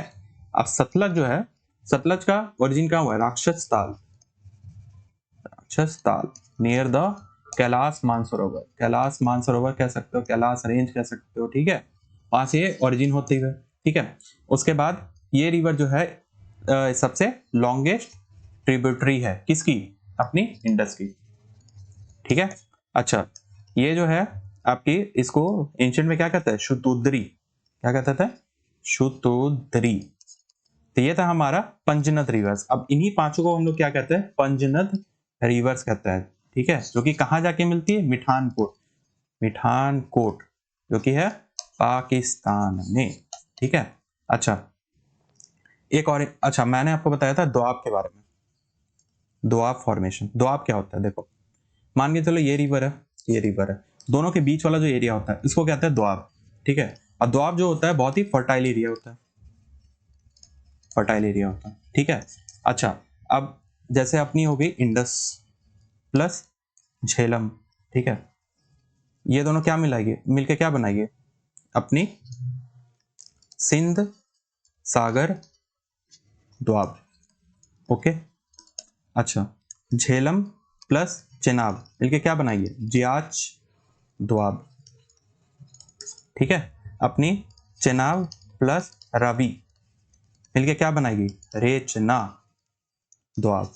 अब सतलज जो है, सतलज का ओरिजिन कहाँ हुआ है? राक्षस ताल, राक्षस ताल नियर द कैलाश मानसरोवर। कैलाश मानसरोवर कह सकते हो, कैलाश रेंज कह सकते हो, ठीक है। वहां से ये ओरिजिन होती है, ठीक है। उसके बाद ये रिवर जो है सबसे लॉन्गेस्ट ट्रिब्यूटरी है किसकी? अपनी इंडस की, ठीक है। अच्छा, ये जो है आपकी, इसको एंशिएंट में क्या कहते हैं? शुतुद्री। क्या कहते थे? शुतुद्री। तो ये था हमारा पंजनद रिवर्स। अब इन्हीं पांचों को हम लोग क्या कहते हैं? पंजनद रिवर्स कहते हैं, ठीक है। जो कि कहाँ जाके मिलती है? मिठानकोट, मिठानकोट जो कि है पाकिस्तान में, ठीक है। अच्छा, एक और, अच्छा मैंने आपको बताया था दोआब के बारे में। दोआब फॉर्मेशन, दोआब क्या होता है? देखो, मान के चलो ये रिवर है, ये रिवर है, दोनों के बीच वाला जो एरिया होता है इसको कहते हैं दोआब, ठीक है। और दोआब जो होता है बहुत ही फर्टाइल एरिया होता है, फर्टाइल एरिया होता है, ठीक है। अच्छा, अब जैसे अपनी हो गई इंडस प्लस झेलम, ठीक है। ये दोनों क्या मिलाएंगे? मिलके क्या बनाएंगे? अपनी सिंध सागर दोआब, ओके। अच्छा, झेलम प्लस चेनाब मिलके क्या बनाएंगे? जियाच दोआब, ठीक है। अपनी चेनाब प्लस रावी मिलके क्या बनाएगी? रेचना दोआब,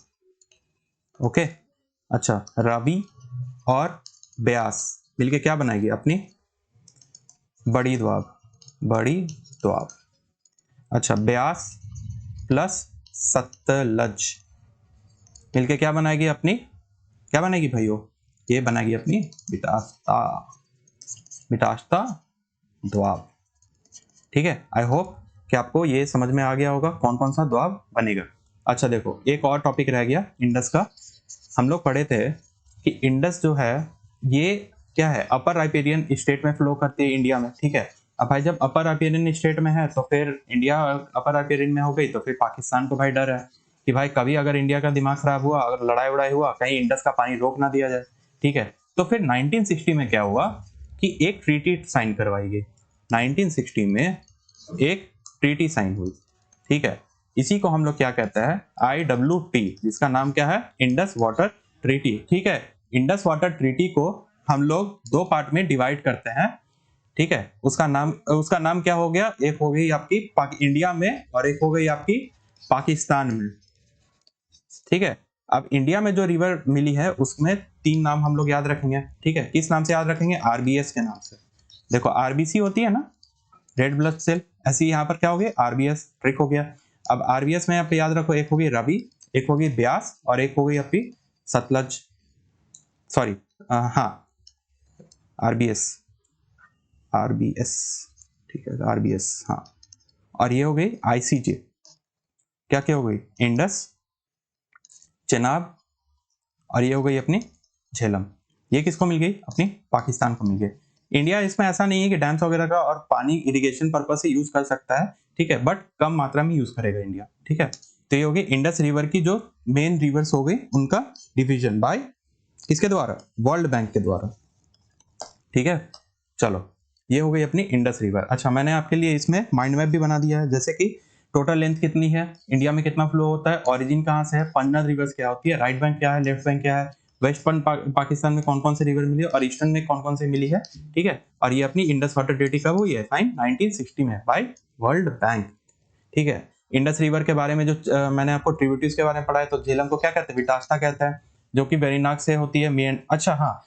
ओके। अच्छा, रावी और ब्यास मिलके क्या बनाएगी? अपनी बड़ी दोआब, बड़ी दोआब। अच्छा, ब्यास प्लस सतलज मिलके क्या बनाएगी? अपनी क्या बनाएगी भाइयों? ये बनाएगी अपनी विटास्ता, विटास्ता दोआब, ठीक है। आई होप कि आपको ये समझ में आ गया होगा कौन कौन सा दोआब बनेगा। अच्छा देखो, एक और टॉपिक रह गया इंडस का। हम लोग पढ़े थे कि इंडस जो है ये क्या है? अपर राइपेरियन स्टेट में फ्लो करती है इंडिया में, ठीक है। अब भाई जब अपर राइपेरियन स्टेट में है तो फिर इंडिया अपर राइपेरियन में हो गई, तो फिर पाकिस्तान को भाई डर है कि भाई कभी अगर इंडिया का दिमाग खराब हुआ, अगर लड़ाई उड़ाई हुआ, कहीं इंडस का पानी रोक ना दिया जाए, ठीक है। तो फिर 1960 में क्या हुआ कि एक ट्रीटी साइन करवाई गई। 1960 में एक ट्रीटी साइन हुई, ठीक है। इसी को हम लोग क्या कहते हैं? IWT, जिसका नाम क्या है? इंडस वाटर ट्रीटी, ठीक है। इंडस वाटर ट्रीटी को हम लोग दो पार्ट में डिवाइड करते हैं। ठीक है, उसका नाम क्या हो गया, एक हो गई आपकी इंडिया में और एक हो गई आपकी पाकिस्तान में। ठीक है, अब इंडिया में जो रिवर मिली है उसमें 3 नाम हम लोग याद रखेंगे। ठीक है, किस नाम से याद रखेंगे, आरबीएस के नाम से। देखो आरबीसी होती है ना, रेड ब्लड सेल, ऐसी यहाँ पर क्या हो गया, आरबीएस, ट्रिक हो गया। अब आरबीएस में यहाँ पे याद रखो, एक होगी रवि, एक होगी ब्यास और एक हो गई आपकी सतलज, सॉरी हाँ आरबीएस, आरबीएस, ठीक है आरबीएस, हाँ। और ये हो गई आईसीजे, क्या क्या हो गई, इंडस, चेनाब, और ये हो गई अपनी झेलम। ये किसको मिल गई, अपनी पाकिस्तान को मिल गई। इंडिया इसमें ऐसा नहीं है कि डैम्स वगैरह का और पानी इरिगेशन पर्पज से यूज कर सकता है, ठीक है, बट कम मात्रा में यूज करेगा इंडिया। ठीक है, तो ये हो गई इंडस रिवर की जो मेन रिवर्स हो गई उनका डिवीजन बाय किसके द्वारा, वर्ल्ड बैंक के द्वारा। ठीक है, चलो ये हो गई अपनी इंडस रिवर। अच्छा, मैंने आपके लिए इसमें माइंड मैप भी बना दिया है, जैसे कि टोटल लेंथ कितनी है, इंडिया में कितना फ्लो होता है, ओरिजिन कहाँ से है, पंजाब रिवर्स क्या होती है, राइट बैंक क्या है, लेफ्ट बैंक क्या है, वेस्ट पाकिस्तान में कौन कौन से रिवर मिली है और ईस्टर्न में कौन कौन से मिली है। ठीक है, और ये अपनी इंडस वाटर ट्रीटी कब हुई है, साइन 1960 में बाय वर्ल्ड बैंक। ठीक है, इंडस रिवर के बारे में जो मैंने आपको ट्रिब्यूटरीज के बारे में पढ़ा है, तो झेलम को क्या कहते हैं, विटास्ता कहते हैं, जो कि वेरीनाग से होती है मेन। अच्छा हाँ,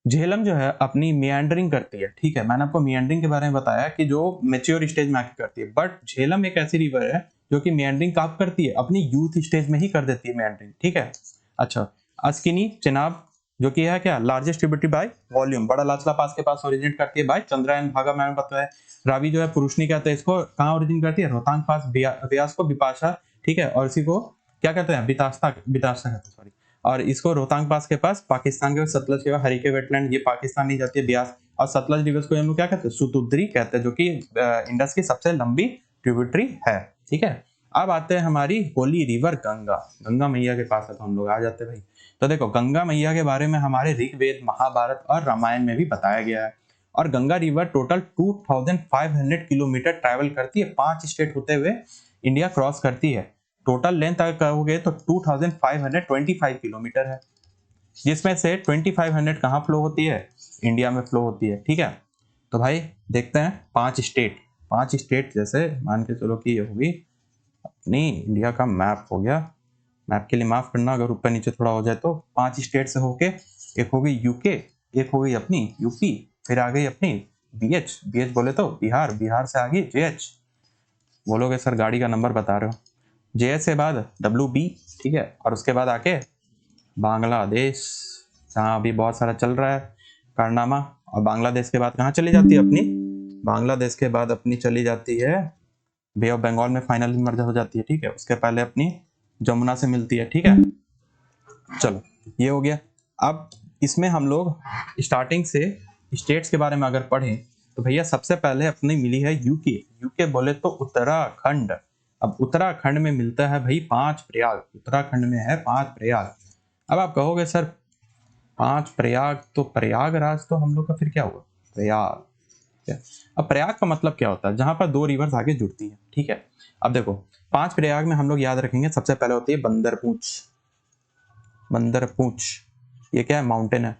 झेलम जो है अपनी मियांडरिंग करती है। ठीक है, मैंने आपको मियांडरिंग के बारे में बताया कि जो मेच्योर स्टेज में आके करती है, बट झेलम एक ऐसी रिवर है जो कि मियांडरिंग कब करती है, अपनी यूथ स्टेज में ही कर देती है मियांडरिंग। ठीक है, अच्छा, अस्किनी चेनाब जो कि है क्या, लार्जेस्ट ट्रिब्यूटरी बाय वॉल्यूम, बड़ा लाचला पास के पास ओरिजिनेट करती है बाय चंद्रायन भागा, मैंने बताया। रावी जो है पुरुषनी कहते हैं इसको, कहाँ ओरिजिन करती है, रोहतांग पास, ब्यास को बिपाशा, ठीक है, और इसी को क्या कहते हैं, बितास्ता बितास्ता कहते हैं, सॉरी, और इसको रोहतांग पास के पास पाकिस्तान के सतलज के हरिके वेटलैंड, ये पाकिस्तान नहीं जाती है ब्यास, और सतलज रिवर्स को हम लोग क्या कहते हैं, सुतुद्री कहते हैं, जो कि इंडस की सबसे लंबी ट्रिब्यूटरी है। ठीक है, अब आते हैं हमारी होली रिवर गंगा, गंगा मैया के पास है, तो हम लोग आ जाते हैं भाई। तो देखो गंगा मैया के बारे में हमारे ऋग्वेद, महाभारत और रामायण में भी बताया गया है। और Ganga river total 2500 kilometre travel करती है, 5 स्टेट होते हुए इंडिया क्रॉस करती है। टोटल लेंथ अगर कहोगे तो 2525 किलोमीटर है, जिसमें से 2500 कहाँ फ्लो होती है, इंडिया में फ्लो होती है। ठीक है, तो भाई देखते हैं 5 स्टेट जैसे मान के चलो कि ये होगी अपनी इंडिया का मैप हो गया। मैप के लिए माफ करना अगर ऊपर नीचे थोड़ा हो जाए, तो 5 स्टेट से होके एक हो गई यूके, एक हो गई अपनी यूपी, फिर आ गई अपनी बीएच, बीएच बोले तो बिहार, बिहार से आ गई जेएच, बोलोगे सर गाड़ी का नंबर बता रहे हो, जेएच के बाद डब्ल्यू बी, ठीक है, और उसके बाद आके बांग्लादेश, जहाँ अभी बहुत सारा चल रहा है कारनामा। और बांग्लादेश के बाद कहाँ चली जाती है अपनी, बांग्लादेश के बाद अपनी चली जाती है बे ऑफ बंगाल में, फाइनली मर्ज हो जाती है। ठीक है, उसके पहले अपनी जमुना से मिलती है। ठीक है, चलो ये हो गया। अब इसमें हम लोग स्टार्टिंग से स्टेट्स के बारे में अगर पढ़ें तो भैया सबसे पहले अपनी मिली है यूके, यूके बोले तो उत्तराखंड। अब उत्तराखंड में मिलता है भाई 5 प्रयाग, उत्तराखंड में है 5 प्रयाग। अब आप कहोगे सर 5 प्रयाग, तो प्रयागराज तो हम लोग का फिर क्या हुआ, प्रयाग। अब प्रयाग का मतलब क्या होता है, जहां पर 2 रिवर्स आगे जुड़ती है। ठीक है, अब देखो 5 प्रयाग में हम लोग याद रखेंगे, सबसे पहले होती है बंदरपूंछ, बंदरपूंछ ये क्या है, माउंटेन है।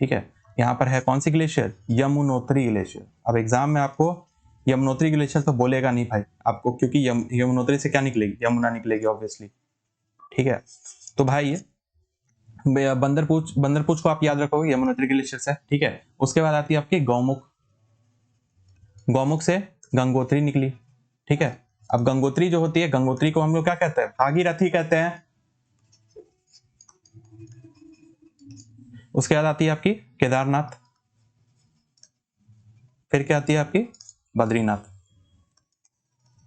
ठीक है, यहाँ पर है कौन सी ग्लेशियर, यमुनोत्री ग्लेशियर। अब एग्जाम में आपको यमुनोत्री ग्लेशियर तो बोलेगा नहीं भाई आपको, क्योंकि यमुनोत्री से क्या निकलेगी, यमुना निकलेगी ऑब्वियसली। ठीक है, तो भाई बंदरपूंछ, बंदरपूंछ को आप याद रखोगे यमुनोत्री ग्लेशियर से। ठीक है, उसके बाद आती है आपकी गौमुख, गौमुख से गंगोत्री निकली। ठीक है, अब गंगोत्री जो होती है, गंगोत्री को हम लोग क्या कहते हैं, भागीरथी कहते हैं। उसके बाद आती है आपकी केदारनाथ, फिर क्या आती है आपकी बद्रीनाथ।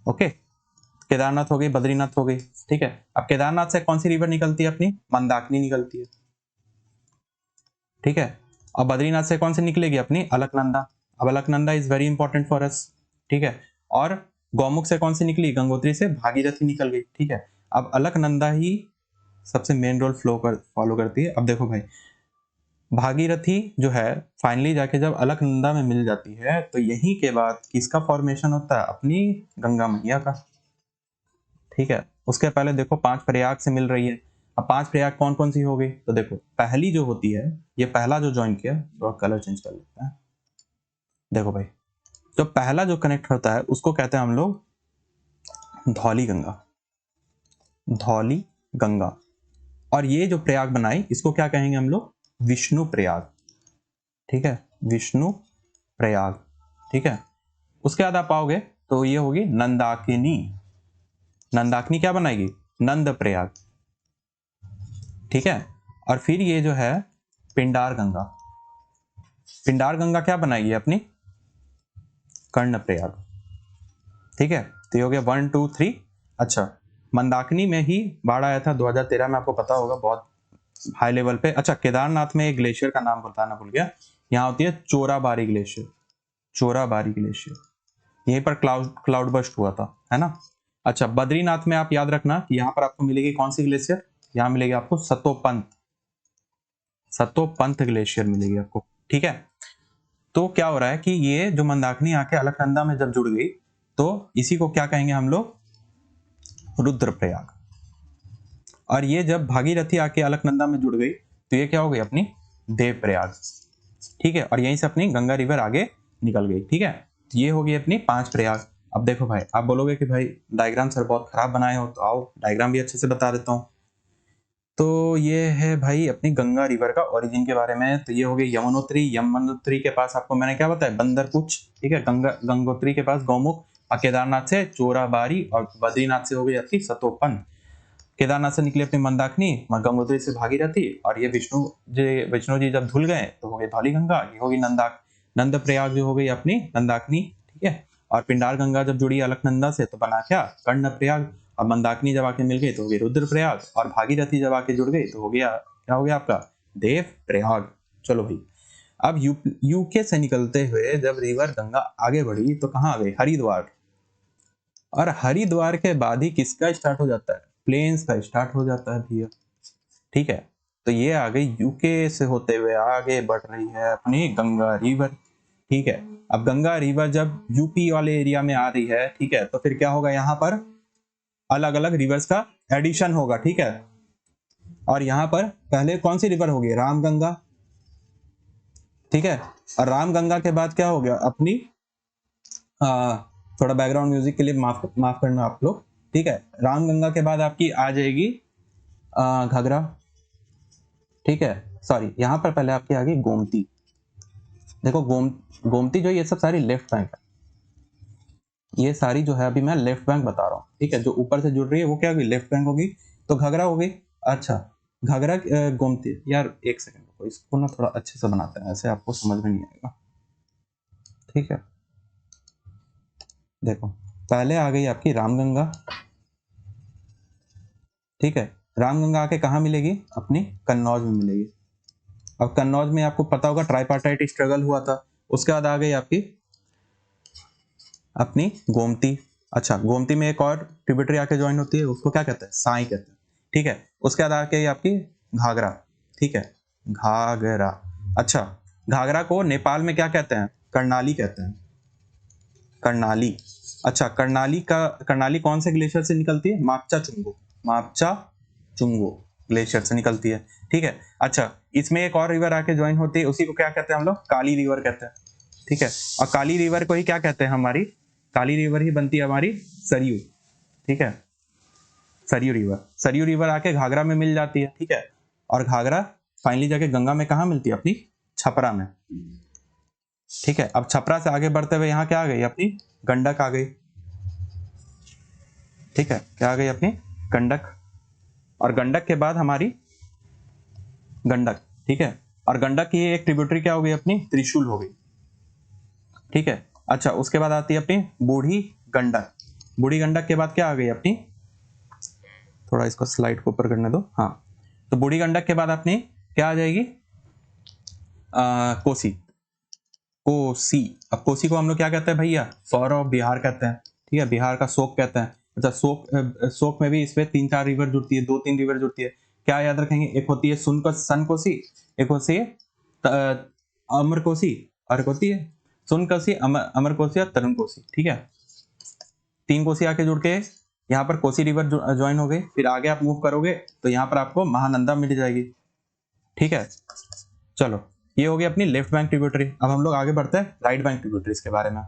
ओके, केदारनाथ हो गई, बद्रीनाथ हो गई। ठीक है, अब केदारनाथ से कौन सी रिवर निकलती है, अपनी मंदाकिनी निकलती है। ठीक है, अब बद्रीनाथ से कौन सी निकलेगी, अपनी अलकनंदा। अब Alaknanda is very important for us. ठीक है, और गौमुख से कौन सी निकली, गंगोत्री से भागीरथी निकल गई। ठीक है, अब अलकनंदा ही सबसे मेन रोल फॉलो करती है। अब देखो भाई भागीरथी जो है फाइनली जाके जब अलकनंदा में मिल जाती है, तो यहीं के बाद किसका फॉर्मेशन होता है, अपनी गंगा मैया का। ठीक है, उसके पहले देखो 5 प्रयाग से मिल रही है। अब 5 प्रयाग कौन कौन सी हो गई, तो देखो पहली जो होती है, ये पहला जो ज्वाइन किया, तो कलर चेंज कर लेते हैं, देखो भाई, जो पहला जो कनेक्ट होता है उसको कहते हैं हम लोग धौली गंगा, धौली गंगा। और ये जो प्रयाग बनाई इसको क्या कहेंगे हम लोग, विष्णु प्रयाग, ठीक है, विष्णु प्रयाग, ठीक है। उसके बाद आप आओगे तो ये होगी नंदाकिनी, नंदाकिनी क्या बनाएगी, नंद प्रयाग, ठीक है। और फिर ये जो है पिंडार गंगा, पिंडार गंगा क्या बनाएगी अपनी, कर्ण प्रयाग, ठीक है। तो ये हो गया 1 2 3। अच्छा, मंदाकिनी में ही बाढ़ आया था 2013 में, आपको पता होगा, बहुत हाई लेवल पे। अच्छा, केदारनाथ में एक ग्लेशियर का नाम बताना भूल गया, यहाँ होती है चोराबारी ग्लेशियर, चोराबारी ग्लेशियर, यहीं पर क्लाउड बस्ट हुआ था, है ना। अच्छा, बद्रीनाथ में आप याद रखना कि यहाँ पर आपको मिलेगी कौन सी ग्लेशियर, यहाँ मिलेगी आपको सतोपंथ, सतोपंथ ग्लेशियर मिलेगी आपको, ठीक है। तो क्या हो रहा है कि ये जो मंदाकिनी आके अलकनंदा में जब जुड़ गई तो इसी को क्या कहेंगे हम लोग, रुद्रप्रयाग। और ये जब भागीरथी आके अलकनंदा में जुड़ गई तो ये क्या हो गई अपनी देवप्रयाग, ठीक है। और यहीं से अपनी गंगा रिवर आगे निकल गई, ठीक है। तो ये होगी अपनी 5 प्रयाग। अब देखो भाई, आप बोलोगे कि भाई डायग्राम सर बहुत खराब बनाए हो, तो आओ डायग्राम भी अच्छे से बता देता हूँ। तो ये है भाई अपनी गंगा रिवर का ओरिजिन के बारे में। तो ये हो गई यमुनोत्री, यमुनोत्री के पास आपको मैंने क्या बताया, बंदरपुच, ठीक है। गंगोत्री के पास गौमुख, और केदारनाथ से चोराबारी, और बद्रीनाथ से हो गई आपकी सतोपन। केदारनाथ से निकली अपनी मंदाकिनी, गंगोत्री से भागीरथी, और ये विष्णु जी जब धुल गए तो हो गई धौली गंगा, ये होगी नंद प्रयाग जो हो गई अपनी नंदाकिनी, ठीक है। और पिंडार गंगा जब जुड़ी अलकनंदा से तो बना क्या, कर्ण प्रयाग। और मंदाकिनी जब आके मिल गई तो हो गई रुद्र प्रयाग, और भागीरथी जब आके जुड़ गई तो हो गया, क्या हो गया आपका, देव प्रयाग। चलो भाई, अब यूके से निकलते हुए जब रिवर गंगा आगे बढ़ी तो कहाँ आ गई, हरिद्वार। और हरिद्वार के बाद ही किसका स्टार्ट हो जाता है, प्लेन्स का स्टार्ट हो जाता है भैया, ठीक है। तो ये आ गई यूके से होते हुए आगे बढ़ रही है अपनी गंगा रिवर, ठीक है। अब गंगा रिवर जब यूपी वाले एरिया में आ रही है, ठीक है, तो फिर क्या होगा, यहाँ पर अलग अलग रिवर्स का एडिशन होगा, ठीक है। और यहाँ पर पहले कौन सी रिवर होगी, रामगंगा, ठीक है। और रामगंगा के बाद क्या हो गया अपनी, थोड़ा बैकग्राउंड म्यूजिक के लिए माफ करना आप लोग, ठीक है। रामगंगा के बाद आपकी आ जाएगी घाघरा, ठीक है। सॉरी, यहाँ पर पहले आपकी आ गई गोमती। देखो गोमती जो ये सब सारी लेफ्ट बैंक है, ये सारी जो है अभी मैं लेफ्ट बैंक बता रहा हूँ, ठीक है। जो ऊपर से जुड़ रही है वो क्या होगी, लेफ्ट बैंक होगी, तो घाघरा हो गई। अच्छा, घाघरा गोमती, यार एक सेकंड को इसको ना थोड़ा अच्छे से बनाते हैं, ऐसे आपको समझ में नहीं आएगा, ठीक है। देखो, पहले आ गई आपकी रामगंगा, ठीक है। रामगंगा आके कहाँ मिलेगी, अपनी कन्नौज में मिलेगी। अब कन्नौज में आपको पता होगा ट्राइपार्टाइट स्ट्रगल हुआ था। उसके बाद आ गई आपकी अपनी गोमती। अच्छा, गोमती में एक और ट्रिब्यूटरी आके ज्वाइन होती है, उसको क्या कहते हैं, साई कहते हैं, ठीक है। उसके बाद आके आपकी घाघरा, ठीक है, घाघरा। अच्छा, घाघरा को नेपाल में क्या कहते हैं, कर्णाली कहते हैं, कर्णाली। अच्छा, कर्णाली कौन से ग्लेशियर से निकलती है, मापचा चुंगो ग्लेशियर से निकलती है, ठीक है। अच्छा, इसमें एक और रिवर आके ज्वाइन होती है, उसी को क्या कहते हैं हम लोग, काली रिवर कहते हैं, ठीक है। और काली रिवर को ही क्या कहते हैं, हमारी काली रिवर ही बनती है हमारी सरयू, ठीक है। सरयू रिवर आके घाघरा में मिल जाती है, ठीक है। और घाघरा फाइनली जाके गंगा में कहाँ मिलती है, अपनी छपरा में, ठीक है। अब छपरा से आगे बढ़ते हुए यहाँ क्या आ गई, अपनी गंडक आ गई, ठीक है। क्या आ गई, अपनी गंडक। और गंडक के बाद हमारी गंडक, ठीक है। और गंडक की एक ट्रिब्यूटरी क्या हो गई, अपनी त्रिशूल हो गई, ठीक है। अच्छा, उसके बाद आती है अपनी बूढ़ी गंडक। बूढ़ी गंडक के बाद क्या आ गई अपनी, थोड़ा इसको स्लाइड को ऊपर करने दो, हाँ। तो बूढ़ी गंडक के बाद अपनी क्या आ जाएगी, कोसी। कोसी, अब कोसी को हम लोग क्या कहते हैं भैया, सौरव बिहार कहते हैं, ठीक है, बिहार का शोक कहते हैं। अच्छा, शोक में भी इसमें 3-4 रिवर जुड़ती है, 2-3 रिवर जुड़ती है, क्या याद रखेंगे, एक होती है सन कोसी, एक होती है अमर कोसी, और एक होती है सुन कोसी, अमर कोसी और तरुण कोसी, ठीक है। 3 कोसी आके जुड़ के यहाँ पर कोसी रिवर ज्वाइन हो गई। फिर आगे आप मूव करोगे तो यहाँ पर आपको महानंदा मिल जाएगी, ठीक है। चलो, ये हो गई अपनी लेफ्ट बैंक ट्रिब्यूटरी। अब हम लोग आगे बढ़ते हैं राइट बैंक ट्रिब्यूटरीज के बारे में।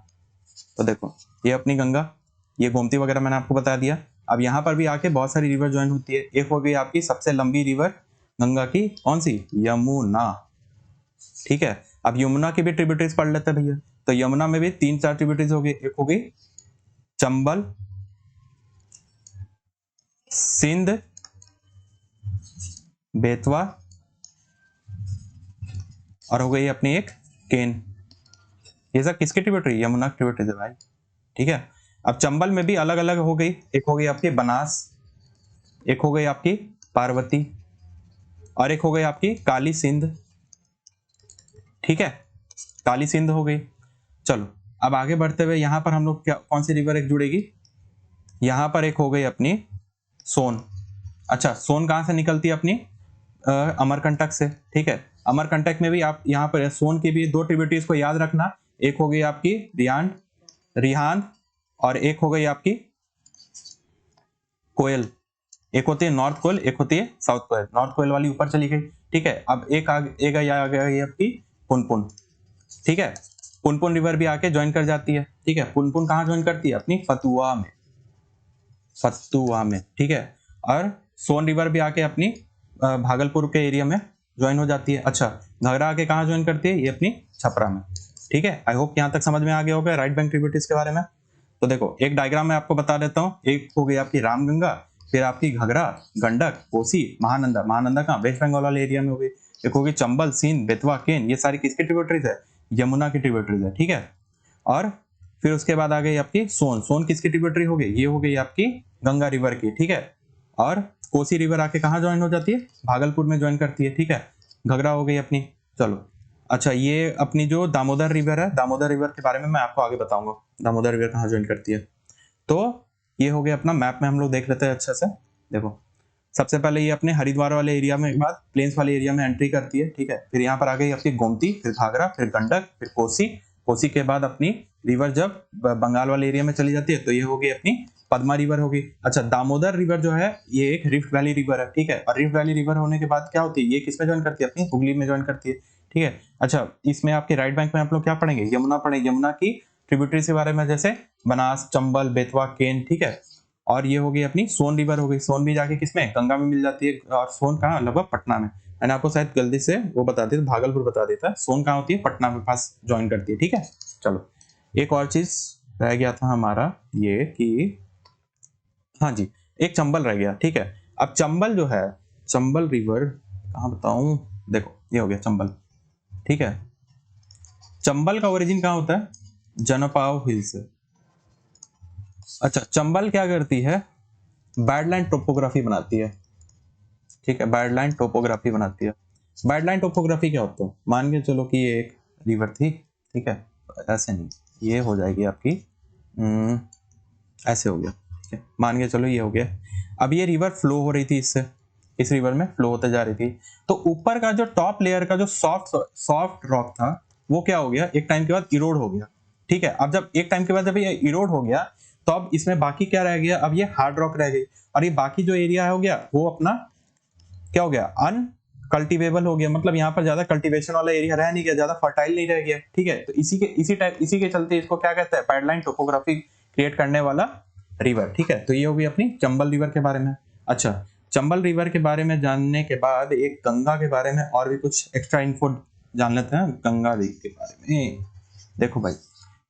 तो देखो ये अपनी गंगा, ये गोमती वगैरह मैंने आपको बता दिया। अब यहाँ पर भी आके बहुत सारी रिवर ज्वाइन होती है। एक हो गई आपकी सबसे लंबी रिवर गंगा की, कौन सी, यमुना, ठीक है। अब यमुना की भी ट्रिब्यूटरीज पढ़ लेते हैं भैया। तो यमुना में भी 3-4 ट्रिब्यूटरीज हो गई। एक हो गई चंबल, सिंध, बेतवा, और हो गई अपनी एक केन। ये सब किसकी ट्रिब्यूटरी, यमुना की ट्रिब्यूटरी है भाई, ठीक है। अब चंबल में भी अलग अलग हो गई। एक हो गई आपकी बनास, एक हो गई आपकी पार्वती, और एक हो गई आपकी काली सिंध, ठीक है, काली सिंध हो गई। चलो अब आगे बढ़ते हुए यहाँ पर हम लोग क्या, कौन सी रिवर एक जुड़ेगी, यहाँ पर एक हो गई अपनी सोन। अच्छा, सोन कहाँ से निकलती है अपनी, अमरकंटक से, ठीक है। अमरकंटक में भी आप यहाँ पर सोन की भी 2 ट्रिब्यूटरीज को याद रखना। एक हो गई आपकी रिहांद, और एक हो गई आपकी कोयल। एक होती है नॉर्थ कोयल, एक होती है साउथ कोयल। नॉर्थ कोयल वाली ऊपर चली गई, ठीक है। अब एक आ गई आपकी पुनपुन, ठीक है। पुनपुन रिवर भी आके ज्वाइन कर जाती है, ठीक है। पुनपुन कहाँ ज्वाइन करती है, अपनी फतुआ में, ठीक है। और सोन रिवर भी आके अपनी भागलपुर के एरिया में ज्वाइन हो जाती है। अच्छा, घाघरा आके कहाँ ज्वाइन करती है, ये अपनी छपरा में, ठीक है। आई होप यहाँ तक समझ में आ गया होगा राइट बैंक ट्रिब्यूटरीज के बारे में। तो देखो एक डायग्राम में आपको बता देता हूँ। एक हो गई आपकी रामगंगा, फिर आपकी घाघरा, गंडक, कोसी, महानंदा। महानंदा कहाँ, वेस्ट बंगाल वाले एरिया में हो गई। एक हो गई चंबल, सिंध, बेतवा, केन। ये सारी किसकी ट्रिब्यूटरीज है, यमुना की ट्रिब्यूटरीज है, ठीक है। और फिर उसके बाद आ गई आपकी सोन। सोन किसकी ट्रिब्यूटरी हो गई, ये हो गई आपकी गंगा रिवर की, ठीक है। और कोसी रिवर आके कहाँ ज्वाइन हो जाती है, भागलपुर में ज्वाइन करती है, ठीक है। घाघरा हो गई अपनी। चलो अच्छा, ये अपनी जो दामोदर रिवर है, दामोदर रिवर के बारे में मैं आपको आगे बताऊंगा, दामोदर रिवर कहाँ ज्वाइन करती है। तो ये हो गया अपना, मैप में हम लोग देख लेते हैं अच्छे से। देखो सबसे पहले ये अपने हरिद्वार वाले एरिया में, बाद प्लेन्स वाले एरिया में एंट्री करती है, ठीक है। फिर यहाँ पर आ गई आपकी गोमती, फिर घाघरा, फिर गंडक, फिर कोसी। कोसी के बाद अपनी रिवर जब बंगाल वाले एरिया में चली जाती है तो ये हो गई अपनी पद्मा रिवर होगी। अच्छा, दामोदर रिवर जो है ये एक रिफ्ट वैली रिवर है, ठीक है। और रिफ्ट वैली रिवर होने के बाद क्या होती है, ये किसमें ज्वाइन करती है, अपनी हुगली में ज्वाइन करती है, ठीक है। अच्छा, इसमें आपके राइट बैंक में आप लोग क्या पढ़ेंगे, यमुना पढ़ेंगे। यमुना की ट्रिब्यूटरीज के बारे में, जैसे बनास, चंबल, बेतवा, केन, ठीक है। और ये हो गई अपनी सोन रिवर हो गई। सोन भी जाके किसमें, गंगा में मिल जाती है। और सोन कहाँ, लगभग पटना में। मैंने आपको शायद गलती से वो बता दिया, भागलपुर बता देता है। सोन कहाँ होती है, पटना में पास ज्वाइन करती है, ठीक है। चलो एक और चीज रह गया था हमारा, ये कि हाँ जी, एक चंबल रह गया, ठीक है। अब चंबल जो है, चंबल रिवर कहाँ बताऊं, देखो ये हो गया चंबल, ठीक है। चंबल का ओरिजिन कहाँ होता है, जनपाव हिल से। अच्छा, चंबल क्या करती है, बैडलैंड टोपोग्राफी बनाती है, ठीक है। बैडलैंड टोपोग्राफी बनाती है। बैडलैंड टोपोग्राफी क्या होता है, मान के चलो कि ये एक रिवर थी, ठीक है। ऐसे नहीं, ये हो जाएगी आपकी ऐसे हो गया, ठीक है। मान के चलो ये हो गया। अब ये रिवर फ्लो हो रही थी इससे, इस रिवर में फ्लो होते जा रही थी। तो ऊपर का जो टॉप लेयर का जो सॉफ्ट रॉक था वो क्या हो गया, एक टाइम के बाद इरोड हो गया, ठीक है। अब जब एक टाइम के बाद जब ये इरोड हो गया तो अब इसमें बाकी क्या रह गया, अब ये हार्ड रॉक रह गई। और ये बाकी जो एरिया हो गया वो अपना क्या हो गया, अनकल्टिवेबल हो गया। मतलब यहाँ पर ज्यादा कल्टीवेशन वाला एरिया रह नहीं गया, ज्यादा फर्टाइल नहीं रह गया, ठीक है। तो इसी के चलते इसको क्या कहते हैं, पैडलाइन टोपोग्राफी क्रिएट करने वाला रिवर, ठीक है। तो ये होगी अपनी चंबल रिवर के बारे में। अच्छा, चंबल रिवर के बारे में जानने के बाद एक गंगा के बारे में और भी कुछ एक्स्ट्रा इन्फो जान लेते हैं गंगा जी के बारे में। देखो भाई,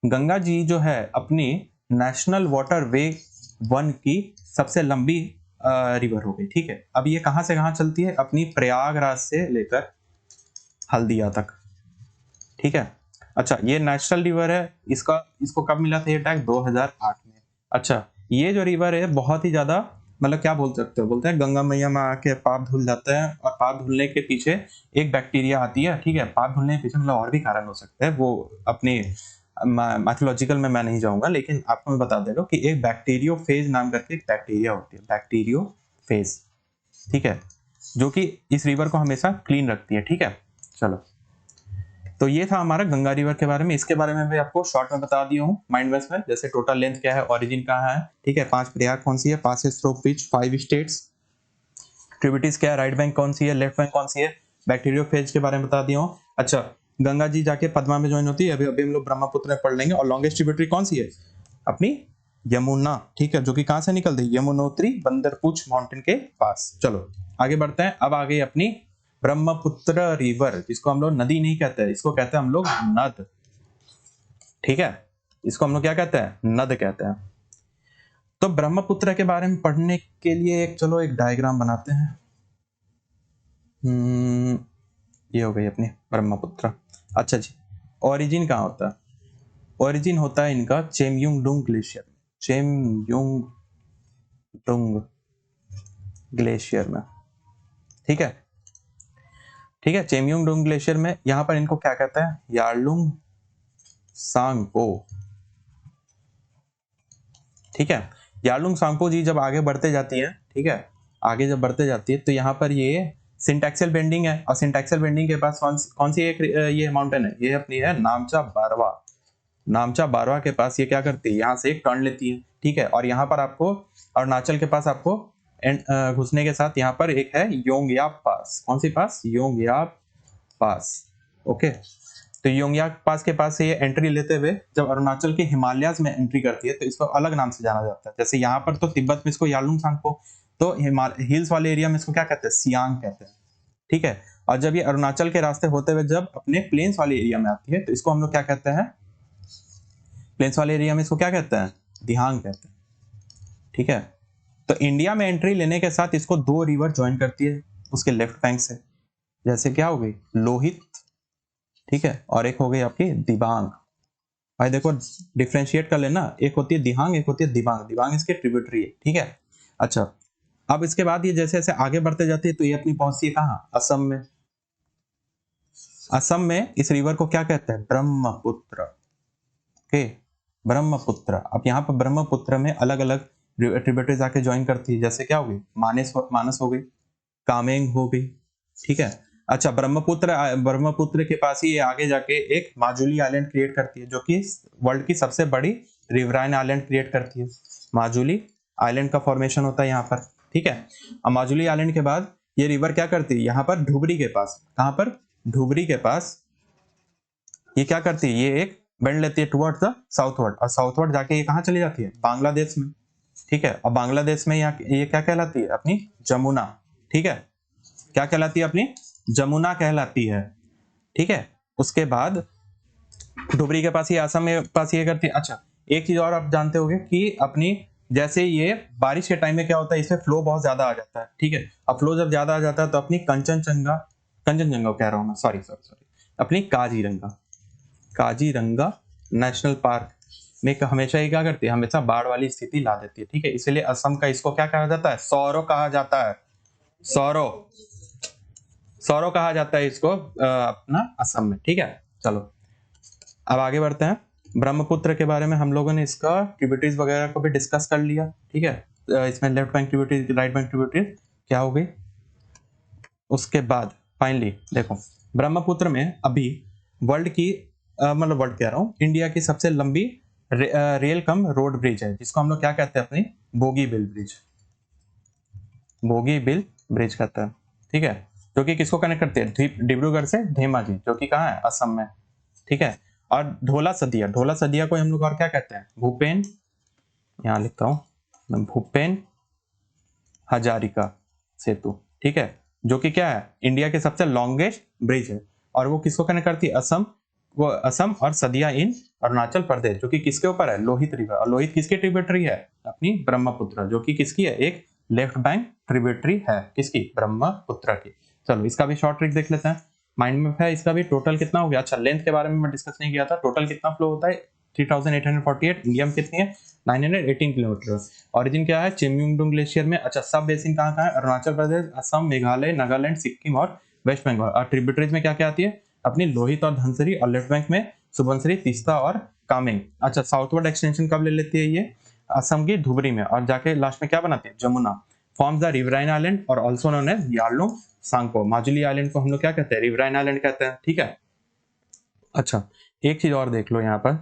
गंगा जी जो है अपनी नेशनल वाटर वे 1 की सबसे लंबी रिवर हो गई, ठीक है। अब ये कहां से कहां चलती है, अपनी प्रयागराज से लेकर हल्दिया तक, ठीक है। अच्छा, ये नेशनल रिवर है, इसको कब मिला था ये टैग, 2008 में। अच्छा, ये जो रिवर है बहुत ही ज्यादा, मतलब क्या बोल सकते हो, बोलते हैं गंगा मैया में आके पाप धुल जाते हैं। और पाप धुलने के पीछे एक बैक्टीरिया आती है, ठीक है। पाप धुलने के पीछे मतलब और भी कारण हो सकते हैं, वो अपनी मैथोलॉजिकल में मैं नहीं जाऊंगा, लेकिन आपको मैं बता दे रहा हूँ कि एक बैक्टीरियोफेज नाम करके एक बैक्टीरिया होती है, बैक्टीरियोफेज, ठीक है, जो कि इस रिवर को हमेशा क्लीन रखती है, ठीक है। चलो, तो ये था हमारा गंगा रिवर के बारे में। इसके बारे में भी आपको शॉर्ट में बता दिया हूँ माइंड मैप्स में, जैसे टोटल लेंथ क्या है, ओरिजिन कहाँ है, ठीक है। 5 प्रयाग कौन सी है, 5 स्ट्रोक पिच, 5 स्टेट्स, ट्रिब्यूटरीज क्या है, राइट बैंक कौन सी है, लेफ्ट बैंक कौन सी है, बैक्टीरियोफेज के बारे में बता दिया हूँ। अच्छा, गंगा जी जाके पद्मा में ज्वाइन होती है, अभी अभी हम लोग ब्रह्मपुत्र में पढ़ लेंगे। और लॉन्गेस्ट ट्रिब्यूटरी कौन सी है? अपनी यमुना, ठीक है, जो कि कहाँ से निकलती है? यमुनोत्री बंदरपूछ माउंटेन के पास। चलो आगे बढ़ते हैं। अब आ गई अपनी ब्रह्मपुत्र रिवर, जिसको हम लोग नदी नहीं कहते हैं, इसको कहते हैं हम लोग नद, ठीक है, इसको हम लोग क्या कहते हैं? नद कहते हैं। तो ब्रह्मपुत्र के बारे में पढ़ने के लिए चलो एक डायग्राम बनाते हैं। ये हो गई अपनी ब्रह्मपुत्र। अच्छा जी, ओरिजिन कहाँ होता है? ओरिजिन होता है इनका चेमयुंगडुंग ग्लेशियर, चेमयुंगडुंग ग्लेशियर में, ठीक है, ठीक है, चेमयुंगडुंग ग्लेशियर में। यहाँ पर इनको क्या कहते हैं? यारलुंग सांगपो, ठीक है। यारलुंग सांगपो जी जब आगे बढ़ते जाती है, ठीक है, आगे जब बढ़ते जाती है तो यहाँ पर ये सिंटैक्सल बेंडिंग है, और सिंटैक्सल बेंडिंग के पास कौन सी एक ये माउंटेन है? ये अपनी है नामचा बारवा। नामचा बारवा के पास ये क्या करती है? यहाँ से एक टर्न लेती है, ठीक है। और यहाँ पर आपको अरुणाचल के पास आपको घुसने के साथ यहाँ पर एक है योंगयाप पास। कौन सी पास? योंगयाप पास, ओके। तो योंगयाप पास के पास से ये एंट्री लेते हुए जब अरुणाचल के हिमालयाज में एंट्री करती है तो इसको अलग नाम से जाना जाता है। जैसे यहाँ पर तो तिब्बत में इसको यारलुंग सांगपो, तो हिल्स वाले एरिया में इसको क्या कहते हैं? सियांग कहते हैं, ठीक है। और जब ये अरुणाचल के रास्ते होते हुए जब अपने प्लेन्स वाले एरिया में आती है तो इसको हम लोग क्या कहते हैं? प्लेन्स वाले एरिया में इसको क्या कहते हैं? दिहांग कहते हैं, ठीक है। तो इंडिया में एंट्री लेने के साथ इसको दो रिवर ज्वाइन करती है उसके लेफ्ट बैंक से, जैसे क्या हो गई? लोहित, ठीक है, और एक हो गई आपकी दिबांग। भाई देखो डिफ्रेंशिएट कर लेना, एक होती है दिहांग, एक होती है दिबांग। दिबांग इसके ट्रिब्यूटरी है, ठीक है। अच्छा, अब इसके बाद ये जैसे जैसे आगे बढ़ते जाती है तो ये अपनी पहुंचती है कहाँ? असम में। असम में इस रिवर को क्या कहते हैं? ब्रह्मपुत्र, ओके, ब्रह्मपुत्र। अब यहाँ पर ब्रह्मपुत्र में अलग अलग ट्रिब्यूटरीज आके ज्वाइन करती है, जैसे क्या हो गई? मानस हो गई, कामेंग हो गई, ठीक है। अच्छा, ब्रह्मपुत्र के पास ही ये आगे जाके एक माजुली आइलैंड क्रिएट करती है, जो कि वर्ल्ड की सबसे बड़ी रिवराइन आइलैंड क्रिएट करती है। माजुली आइलैंड का फॉर्मेशन होता है यहाँ पर, ठीक है। अब माजुली आइलैंड के बाद ये रिवर क्या करती है? यहाँ पर धुबरी के पास, कहाँ पर? धुबरी के पास ये क्या करती है? ये एक बेंड लेती है टुवर्ड्स द साउथवर्ड, और साउथवर्ड जाके ये कहाँ चली जाती है? बांग्लादेश में, ठीक है। और बांग्लादेश में ये क्या कहलाती है? अपनी जमुना, ठीक है। क्या कहलाती है? अपनी जमुना कहलाती है, ठीक है। उसके बाद धुबरी के पास ये असम में पास ये करती है। अच्छा, एक चीज और आप जानते होंगे कि अपनी जैसे ये बारिश के टाइम में क्या होता है? इसमें फ्लो बहुत ज्यादा आ जाता है, ठीक है। अब फ्लो जब ज्यादा आ जाता है तो अपनी कंचनजंगा कह रहा हूँ मैं, सॉरी, अपनी काजीरंगा नेशनल पार्क में हमेशा ये क्या करती है? हमेशा बाढ़ वाली स्थिति ला देती है, ठीक है। इसलिए असम का इसको क्या कहा जाता है? सौरो कहा जाता है, सौरो कहा जाता है इसको अपना असम में, ठीक है। चलो अब आगे बढ़ते हैं। ब्रह्मपुत्र के बारे में हम लोगों ने इसका ट्रिब्यूटरीज वगैरह को भी डिस्कस कर लिया, ठीक है। इसमें left bank tributaries, right bank tributaries क्या हो गई। उसके बाद फाइनली देखो, ब्रह्मपुत्र में अभी वर्ल्ड की मतलब वर्ल्ड कह रहा हूँ, इंडिया की सबसे लंबी रेल कम रोड ब्रिज है, जिसको हम लोग क्या कहते हैं? अपनी बोगीबिल ब्रिज, बोगीबिल ब्रिज कहते हैं, ठीक है। जो कि किसको कनेक्ट करते हैं? डिब्रूगढ़ से धेमाजी, जो कि कहाँ है? असम में, ठीक है। और ढोला सदिया को हम लोग और क्या कहते हैं? भूपेन, यहाँ लिखता हूँ, भूपेन हजारिका सेतु, ठीक है, जो कि क्या है? इंडिया के सबसे लॉन्गेस्ट ब्रिज है। और वो किसको कनेक्ट करती है? असम और सदिया इन अरुणाचल प्रदेश, जो कि किसके ऊपर है? लोहित रिवर। और लोहित किसकी ट्रिब्यूटरी है? अपनी ब्रह्मपुत्र, जो कि किसकी है? एक लेफ्ट बैंक ट्रिब्यूटरी है, किसकी? ब्रह्मपुत्र की। चलो इसका भी शॉर्ट ट्रिक देख लेते हैं, माइंड में है इसका भी। टोटल कितना हो गया? अच्छा, लेंथ के बारे में मैं डिस्कस नहीं किया था। टोटल कितना फ्लो होता है? 3848। इंडिया में कितनी है? 918 किलोमीटर। ओरिजिन क्या है? चेमयुंगडुंग ग्लेशियर में। अच्छा, सब बेसिन कहाँ कहाँ है? अरुणाचल प्रदेश, असम, मेघालय, नागालैंड, सिक्किम और वेस्ट बंगाल। और ट्रिब्यूटरीज में क्या क्या आती है? अपनी लोहित और धनसिरी, और लेफ्ट बैंक में सुबनसिरी, तीस्ता और कामेंग। अच्छा, साउथवर्ड एक्सटेंशन कब ले लेती है ये? असम की धुबरी में, और जाके लास्ट में क्या बनाती है? Jamuna. Forms the riverine island और also known as Yarlung Tsangpo. Majuli island को हम लोग क्या कहते हैं? रिवराइन आइलैंड कहते हैं, ठीक है। अच्छा, एक चीज और देख लो यहाँ पर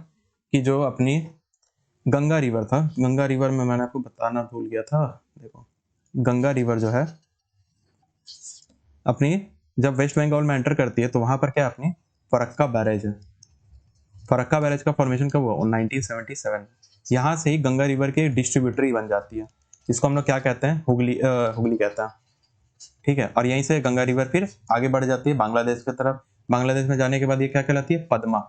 कि जो अपनी गंगा रिवर था, गंगा रिवर में मैंने आपको बताना भूल गया था। देखो, गंगा रिवर जो है अपनी जब वेस्ट बंगाल में एंटर करती है तो वहां पर क्या अपनी फरक्का बैरेज है। फरक्का बैरेज का फॉर्मेशन कब हुआ? 1977। यहाँ से ही गंगा रिवर की डिस्ट्रीब्यूटरी बन जाती है। इसको हम लोग क्या कहते हैं? हुगली हुगली कहते हैं, ठीक है। और यहीं से गंगा रिवर फिर आगे बढ़ जाती है बांग्लादेश की तरफ। बांग्लादेश में जाने के बाद ये क्या कहलाती है? पद्मा,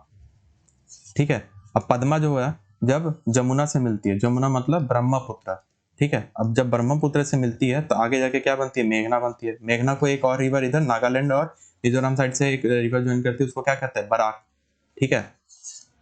ठीक है। अब पद्मा जो है जब जमुना से मिलती है, जमुना मतलब ब्रह्मपुत्र, ठीक है। अब जब ब्रह्मपुत्र से मिलती है तो आगे जाके क्या बनती है? मेघना बनती है। मेघना को एक और रिवर इधर नागालैंड और मिजोरम साइड से एक रिवर ज्वाइन करती है, उसको क्या कहते हैं? बराक, ठीक है।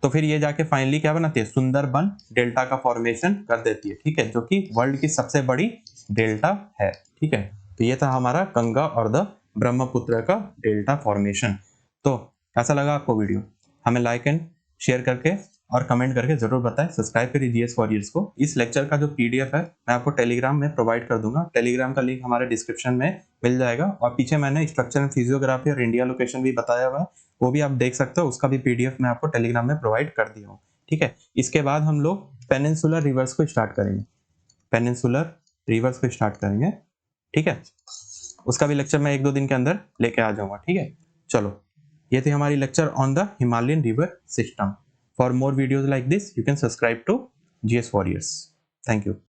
तो फिर ये जाके फाइनली क्या बनाती है? सुंदरबन डेल्टा का फॉर्मेशन कर देती है, ठीक है, जो कि वर्ल्ड की सबसे बड़ी डेल्टा है, ठीक है। तो ये था हमारा गंगा और द ब्रह्मपुत्र का डेल्टा फॉर्मेशन। तो कैसा लगा आपको वीडियो? हमें लाइक एंड शेयर करके और कमेंट करके जरूर बताएं। सब्सक्राइब करिए जीएस वॉरियर्स को। इस लेक्चर का जो पीडीएफ है मैं आपको टेलीग्राम में प्रोवाइड कर दूंगा। टेलीग्राम का लिंक हमारे डिस्क्रिप्शन में मिल जाएगा, और पीछे मैंने स्ट्रक्चर एंड फिजियोग्राफी और इंडिया लोकेशन भी बताया हुआ है, वो भी आप देख सकते हो। उसका भी पीडीएफ मैं आपको टेलीग्राम में प्रोवाइड कर दिया हूँ, ठीक है। इसके बाद हम लोग पेनिनसुलर रिवर्स को स्टार्ट करेंगे, पेनिनसुलर रिवर्स को स्टार्ट करेंगे, ठीक है। उसका भी लेक्चर मैं 1-2 दिन के अंदर लेके आ जाऊंगा, ठीक है। चलो, ये थी हमारी lecture on the Himalayan river system. For more videos like this you can subscribe to GS Warriors. Thank you.